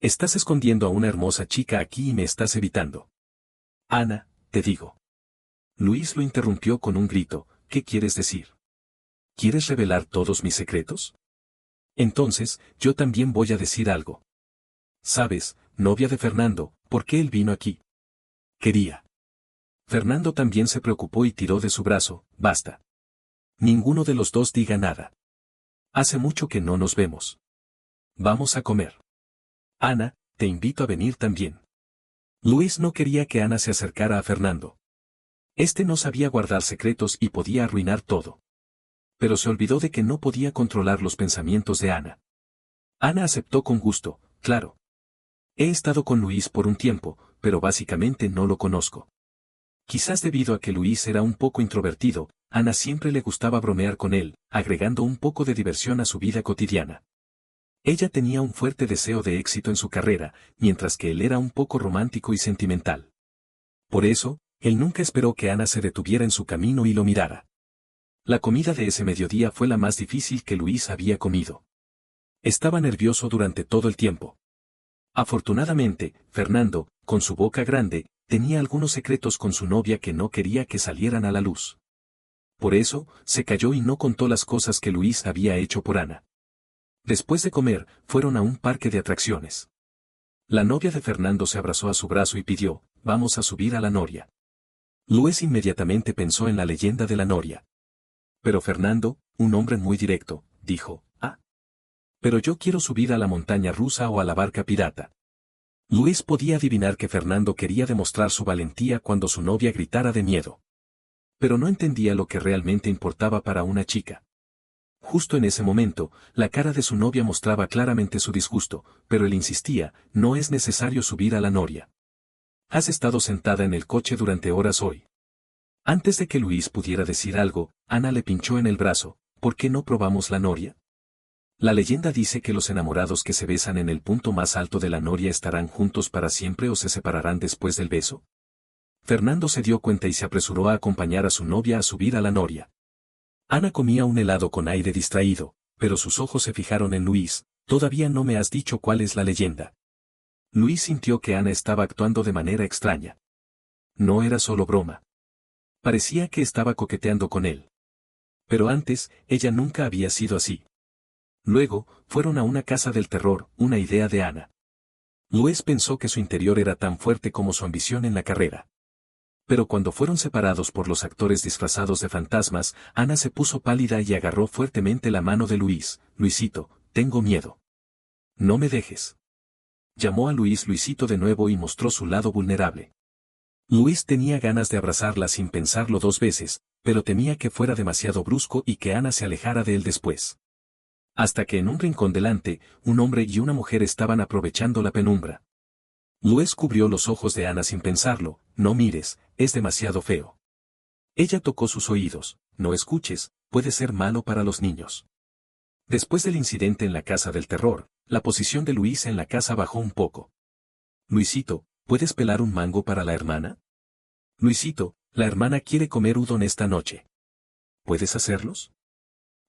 Estás escondiendo a una hermosa chica aquí y me estás evitando. Ana, te digo. Luis lo interrumpió con un grito, ¿qué quieres decir? ¿Quieres revelar todos mis secretos? Entonces, yo también voy a decir algo. ¿Sabes, novia de Fernando, por qué él vino aquí? Quería. Fernando también se preocupó y tiró de su brazo, basta. Ninguno de los dos diga nada. Hace mucho que no nos vemos. Vamos a comer. Ana, te invito a venir también. Luis no quería que Ana se acercara a Fernando. Este no sabía guardar secretos y podía arruinar todo. Pero se olvidó de que no podía controlar los pensamientos de Ana. Ana aceptó con gusto, claro. He estado con Luis por un tiempo, pero básicamente no lo conozco. Quizás debido a que Luis era un poco introvertido, Ana siempre le gustaba bromear con él, agregando un poco de diversión a su vida cotidiana. Ella tenía un fuerte deseo de éxito en su carrera, mientras que él era un poco romántico y sentimental. Por eso, él nunca esperó que Ana se detuviera en su camino y lo mirara. La comida de ese mediodía fue la más difícil que Luis había comido. Estaba nervioso durante todo el tiempo. Afortunadamente, Fernando, con su boca grande, tenía algunos secretos con su novia que no quería que salieran a la luz. Por eso, se calló y no contó las cosas que Luis había hecho por Ana. Después de comer, fueron a un parque de atracciones. La novia de Fernando se abrazó a su brazo y pidió, vamos a subir a la noria. Luis inmediatamente pensó en la leyenda de la noria. Pero Fernando, un hombre muy directo, dijo, pero yo quiero subir a la montaña rusa o a la barca pirata. Luis podía adivinar que Fernando quería demostrar su valentía cuando su novia gritara de miedo. Pero no entendía lo que realmente importaba para una chica. Justo en ese momento, la cara de su novia mostraba claramente su disgusto, pero él insistía, no es necesario subir a la noria. Has estado sentada en el coche durante horas hoy. Antes de que Luis pudiera decir algo, Ana le pinchó en el brazo, ¿por qué no probamos la noria? La leyenda dice que los enamorados que se besan en el punto más alto de la noria estarán juntos para siempre o se separarán después del beso. Fernando se dio cuenta y se apresuró a acompañar a su novia a subir a la noria. Ana comía un helado con aire distraído, pero sus ojos se fijaron en Luis, todavía no me has dicho cuál es la leyenda. Luis sintió que Ana estaba actuando de manera extraña. No era solo broma. Parecía que estaba coqueteando con él. Pero antes, ella nunca había sido así. Luego, fueron a una casa del terror, una idea de Ana. Luis pensó que su interior era tan fuerte como su ambición en la carrera. Pero cuando fueron separados por los actores disfrazados de fantasmas, Ana se puso pálida y agarró fuertemente la mano de Luis. Luisito, tengo miedo. No me dejes. Llamó a Luisito de nuevo y mostró su lado vulnerable. Luis tenía ganas de abrazarla sin pensarlo 2 veces, pero temía que fuera demasiado brusco y que Ana se alejara de él después. Hasta que en un rincón delante, un hombre y una mujer estaban aprovechando la penumbra. Luis cubrió los ojos de Ana sin pensarlo. No mires, es demasiado feo. Ella tocó sus oídos. No escuches, puede ser malo para los niños. Después del incidente en la casa del terror, la posición de Luis en la casa bajó un poco. Luisito, ¿puedes pelar un mango para la hermana? Luisito, la hermana quiere comer udon esta noche. ¿Puedes hacerlos?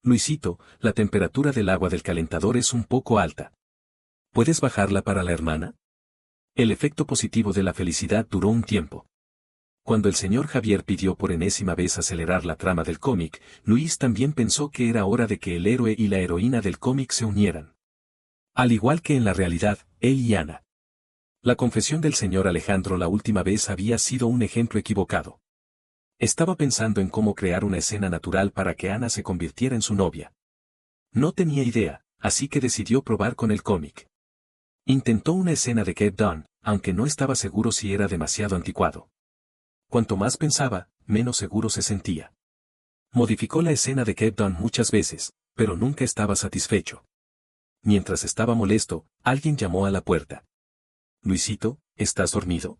Luisito, la temperatura del agua del calentador es un poco alta. ¿Puedes bajarla para la hermana? El efecto positivo de la felicidad duró un tiempo. Cuando el señor Javier pidió por enésima vez acelerar la trama del cómic, Luis también pensó que era hora de que el héroe y la heroína del cómic se unieran. Al igual que en la realidad, él y Ana. La confesión del señor Alejandro la última vez había sido un ejemplo equivocado. Estaba pensando en cómo crear una escena natural para que Ana se convirtiera en su novia. No tenía idea, así que decidió probar con el cómic. Intentó una escena de Get Done, aunque no estaba seguro si era demasiado anticuado. Cuanto más pensaba, menos seguro se sentía. Modificó la escena de Get Done muchas veces, pero nunca estaba satisfecho. Mientras estaba molesto, alguien llamó a la puerta. Luisito, ¿estás dormido?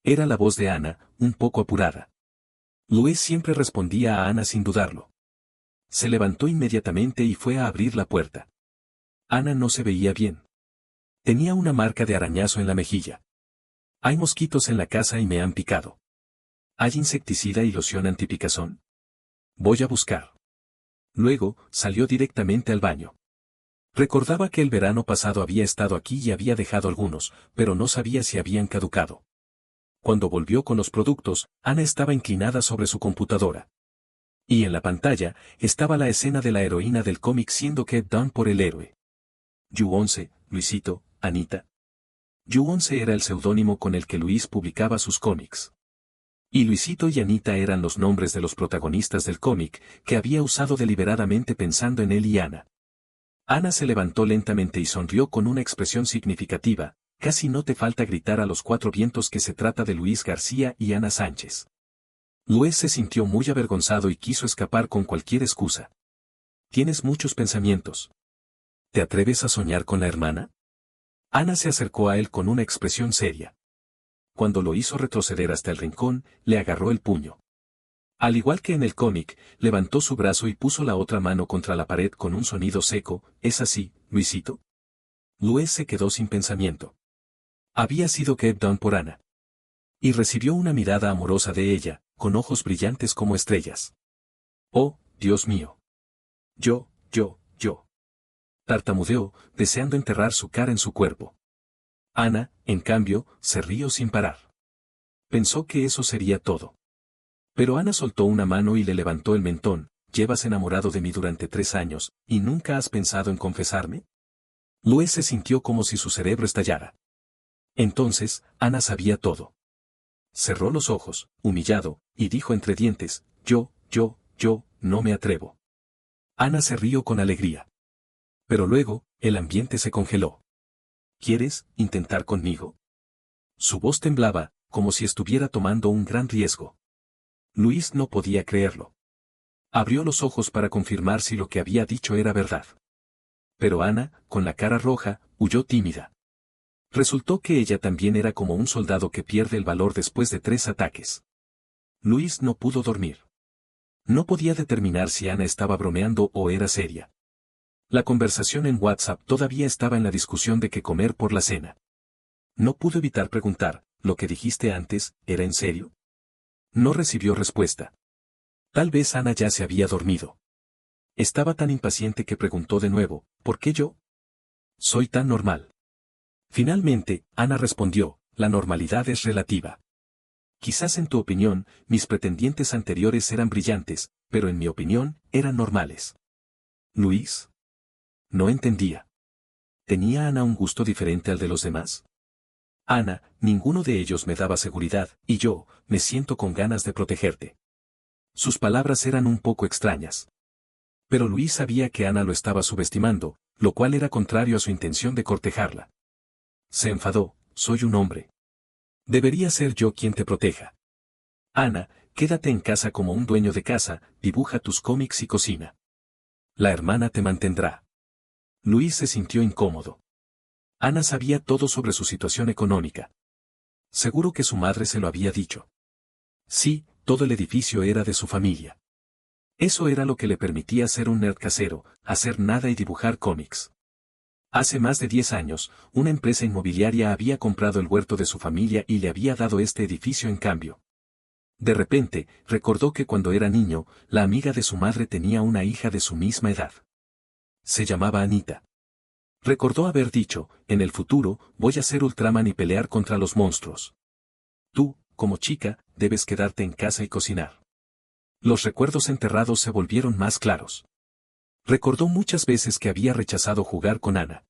Era la voz de Ana, un poco apurada. Luis siempre respondía a Ana sin dudarlo. Se levantó inmediatamente y fue a abrir la puerta. Ana no se veía bien. Tenía una marca de arañazo en la mejilla. Hay mosquitos en la casa y me han picado. ¿Hay insecticida y loción antipicazón? Voy a buscar. Luego, salió directamente al baño. Recordaba que el verano pasado había estado aquí y había dejado algunos, pero no sabía si habían caducado. Cuando volvió con los productos, Ana estaba inclinada sobre su computadora. Y en la pantalla, estaba la escena de la heroína del cómic siendo Get Done por el héroe. Yu-11, Luisito, Anita. Yu-11 era el seudónimo con el que Luis publicaba sus cómics. Y Luisito y Anita eran los nombres de los protagonistas del cómic, que había usado deliberadamente pensando en él y Ana. Ana se levantó lentamente y sonrió con una expresión significativa. Casi no te falta gritar a los cuatro vientos que se trata de Luis García y Ana Sánchez. Luis se sintió muy avergonzado y quiso escapar con cualquier excusa. Tienes muchos pensamientos. ¿Te atreves a soñar con la hermana? Ana se acercó a él con una expresión seria. Cuando lo hizo retroceder hasta el rincón, le agarró el puño. Al igual que en el cómic, levantó su brazo y puso la otra mano contra la pared con un sonido seco. ¿Es así, Luisito? Luis se quedó sin pensamiento. Había sido Get Done por Ana. Y recibió una mirada amorosa de ella, con ojos brillantes como estrellas. Oh, Dios mío. Yo. Tartamudeó, deseando enterrar su cara en su cuerpo. Ana, en cambio, se rió sin parar. Pensó que eso sería todo. Pero Ana soltó una mano y le levantó el mentón. ¿Llevas enamorado de mí durante 3 años, y nunca has pensado en confesarme? Luis se sintió como si su cerebro estallara. Entonces, Ana sabía todo. Cerró los ojos, humillado, y dijo entre dientes, yo, no me atrevo. Ana se rió con alegría. Pero luego, el ambiente se congeló. ¿Quieres intentar conmigo? Su voz temblaba, como si estuviera tomando un gran riesgo. Luis no podía creerlo. Abrió los ojos para confirmar si lo que había dicho era verdad. Pero Ana, con la cara roja, huyó tímida. Resultó que ella también era como un soldado que pierde el valor después de 3 ataques. Luis no pudo dormir. No podía determinar si Ana estaba bromeando o era seria. La conversación en WhatsApp todavía estaba en la discusión de qué comer por la cena. No pudo evitar preguntar, ¿lo que dijiste antes, era en serio? No recibió respuesta. Tal vez Ana ya se había dormido. Estaba tan impaciente que preguntó de nuevo, ¿por qué yo? Soy tan normal. Finalmente, Ana respondió, la normalidad es relativa. Quizás en tu opinión, mis pretendientes anteriores eran brillantes, pero en mi opinión, eran normales. Luis. No entendía. ¿Tenía Ana un gusto diferente al de los demás? Ana, ninguno de ellos me daba seguridad, y yo, me siento con ganas de protegerte. Sus palabras eran un poco extrañas. Pero Luis sabía que Ana lo estaba subestimando, lo cual era contrario a su intención de cortejarla. Se enfadó, soy un hombre. Debería ser yo quien te proteja. Ana, quédate en casa como un dueño de casa, dibuja tus cómics y cocina. La hermana te mantendrá. Luis se sintió incómodo. Ana sabía todo sobre su situación económica. Seguro que su madre se lo había dicho. Sí, todo el edificio era de su familia. Eso era lo que le permitía ser un nerd casero, hacer nada y dibujar cómics. Hace más de 10 años, una empresa inmobiliaria había comprado el huerto de su familia y le había dado este edificio en cambio. De repente, recordó que cuando era niño, la amiga de su madre tenía una hija de su misma edad. Se llamaba Anita. Recordó haber dicho, en el futuro, voy a ser Ultraman y pelear contra los monstruos. Tú, como chica, debes quedarte en casa y cocinar. Los recuerdos enterrados se volvieron más claros. Recordó muchas veces que había rechazado jugar con Ana.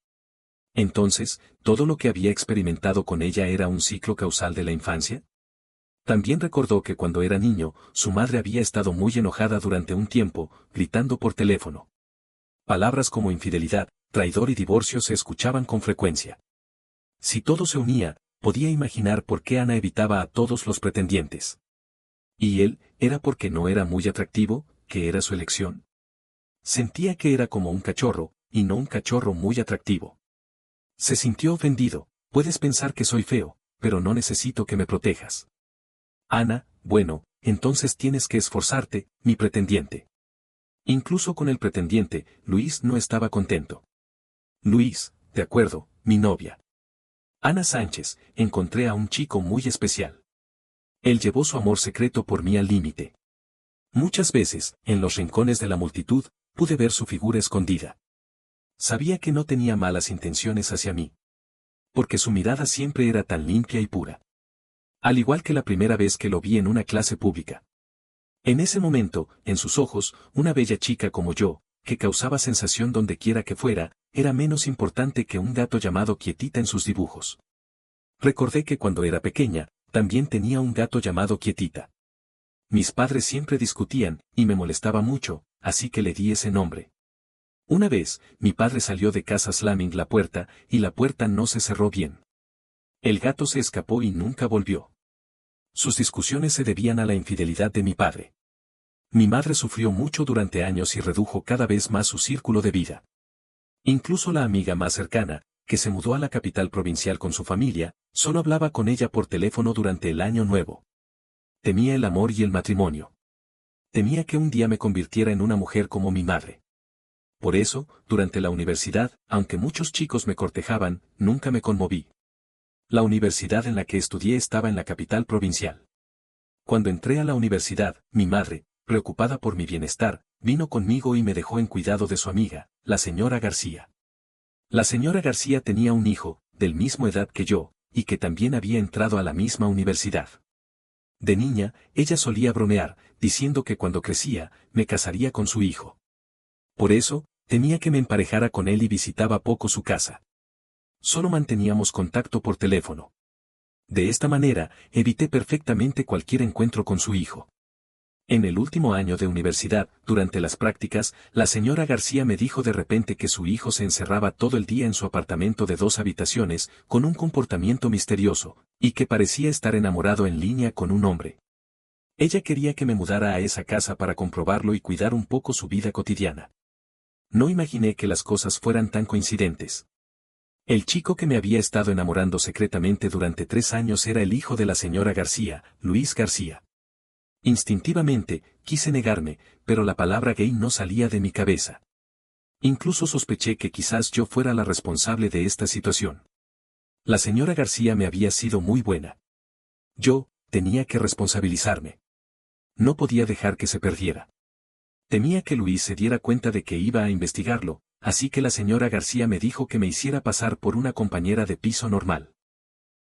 Entonces, ¿todo lo que había experimentado con ella era un ciclo causal de la infancia? También recordó que cuando era niño, su madre había estado muy enojada durante un tiempo, gritando por teléfono. Palabras como infidelidad, traidor y divorcio se escuchaban con frecuencia. Si todo se unía, podía imaginar por qué Ana evitaba a todos los pretendientes. ¿Y él, era porque no era muy atractivo, que era su elección? Sentía que era como un cachorro, y no un cachorro muy atractivo. Se sintió ofendido. Puedes pensar que soy feo, pero no necesito que me protejas. Ana, bueno, entonces tienes que esforzarte, mi pretendiente. Incluso con el pretendiente, Luis no estaba contento. Luis, de acuerdo, mi novia. Ana Sánchez, encontré a un chico muy especial. Él llevó su amor secreto por mí al límite. Muchas veces, en los rincones de la multitud, pude ver su figura escondida. Sabía que no tenía malas intenciones hacia mí. Porque su mirada siempre era tan limpia y pura. Al igual que la primera vez que lo vi en una clase pública. En ese momento, en sus ojos, una bella chica como yo, que causaba sensación donde quiera que fuera, era menos importante que un gato llamado Quietita en sus dibujos. Recordé que cuando era pequeña, también tenía un gato llamado Quietita. Mis padres siempre discutían, y me molestaba mucho, así que le di ese nombre. Una vez, mi padre salió de casa slamming la puerta, y la puerta no se cerró bien. El gato se escapó y nunca volvió. Sus discusiones se debían a la infidelidad de mi padre. Mi madre sufrió mucho durante años y redujo cada vez más su círculo de vida. Incluso la amiga más cercana, que se mudó a la capital provincial con su familia, solo hablaba con ella por teléfono durante el año nuevo. Temía el amor y el matrimonio. Temía que un día me convirtiera en una mujer como mi madre. Por eso, durante la universidad, aunque muchos chicos me cortejaban, nunca me conmoví. La universidad en la que estudié estaba en la capital provincial. Cuando entré a la universidad, mi madre, preocupada por mi bienestar, vino conmigo y me dejó en cuidado de su amiga, la señora García. La señora García tenía un hijo, del mismo edad que yo, y que también había entrado a la misma universidad. De niña, ella solía bromear, diciendo que cuando crecía, me casaría con su hijo. Por eso, temía que me emparejara con él y visitaba poco su casa. Solo manteníamos contacto por teléfono. De esta manera, evité perfectamente cualquier encuentro con su hijo. En el último año de universidad, durante las prácticas, la señora García me dijo de repente que su hijo se encerraba todo el día en su apartamento de 2 habitaciones, con un comportamiento misterioso, y que parecía estar enamorado en línea con un hombre. Ella quería que me mudara a esa casa para comprobarlo y cuidar un poco su vida cotidiana. No imaginé que las cosas fueran tan coincidentes. El chico que me había estado enamorando secretamente durante 3 años era el hijo de la señora García, Luis García. Instintivamente, quise negarme, pero la palabra gay no salía de mi cabeza. Incluso sospeché que quizás yo fuera la responsable de esta situación. La señora García me había sido muy buena. Yo, tenía que responsabilizarme. No podía dejar que se perdiera. Temía que Luis se diera cuenta de que iba a investigarlo, así que la señora García me dijo que me hiciera pasar por una compañera de piso normal.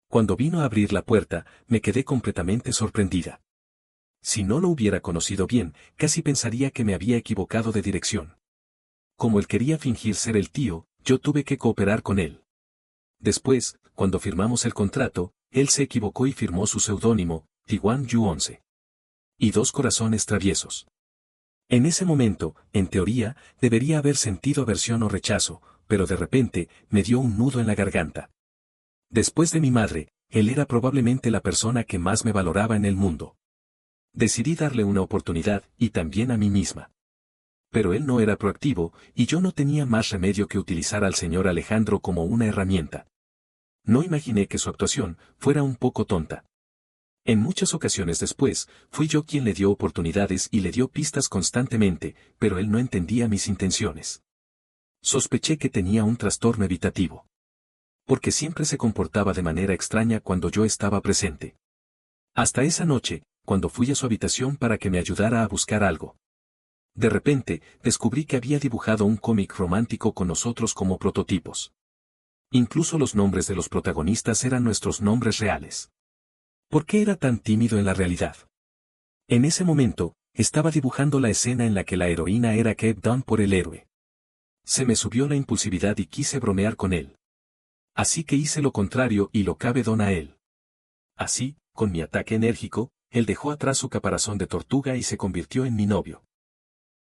Cuando vino a abrir la puerta, me quedé completamente sorprendida. Si no lo hubiera conocido bien, casi pensaría que me había equivocado de dirección. Como él quería fingir ser el tío, yo tuve que cooperar con él. Después, cuando firmamos el contrato, él se equivocó y firmó su seudónimo, Tiwan Yu 11. Y 2 corazones traviesos. En ese momento, en teoría, debería haber sentido aversión o rechazo, pero de repente, me dio un nudo en la garganta. Después de mi madre, él era probablemente la persona que más me valoraba en el mundo. Decidí darle una oportunidad, y también a mí misma. pero él no era proactivo, y yo no tenía más remedio que utilizar al señor Alejandro como una herramienta. No imaginé que su actuación fuera un poco tonta. En muchas ocasiones después, fui yo quien le dio oportunidades y le dio pistas constantemente, pero él no entendía mis intenciones. Sospeché que tenía un trastorno evitativo. Porque siempre se comportaba de manera extraña cuando yo estaba presente. Hasta esa noche, cuando fui a su habitación para que me ayudara a buscar algo. De repente, descubrí que había dibujado un cómic romántico con nosotros como prototipos. Incluso los nombres de los protagonistas eran nuestros nombres reales. ¿Por qué era tan tímido en la realidad? En ese momento, estaba dibujando la escena en la que la heroína era kept down por el héroe. Se me subió la impulsividad y quise bromear con él. Así que hice lo contrario y lo cabe down a él. Así, con mi ataque enérgico, él dejó atrás su caparazón de tortuga y se convirtió en mi novio.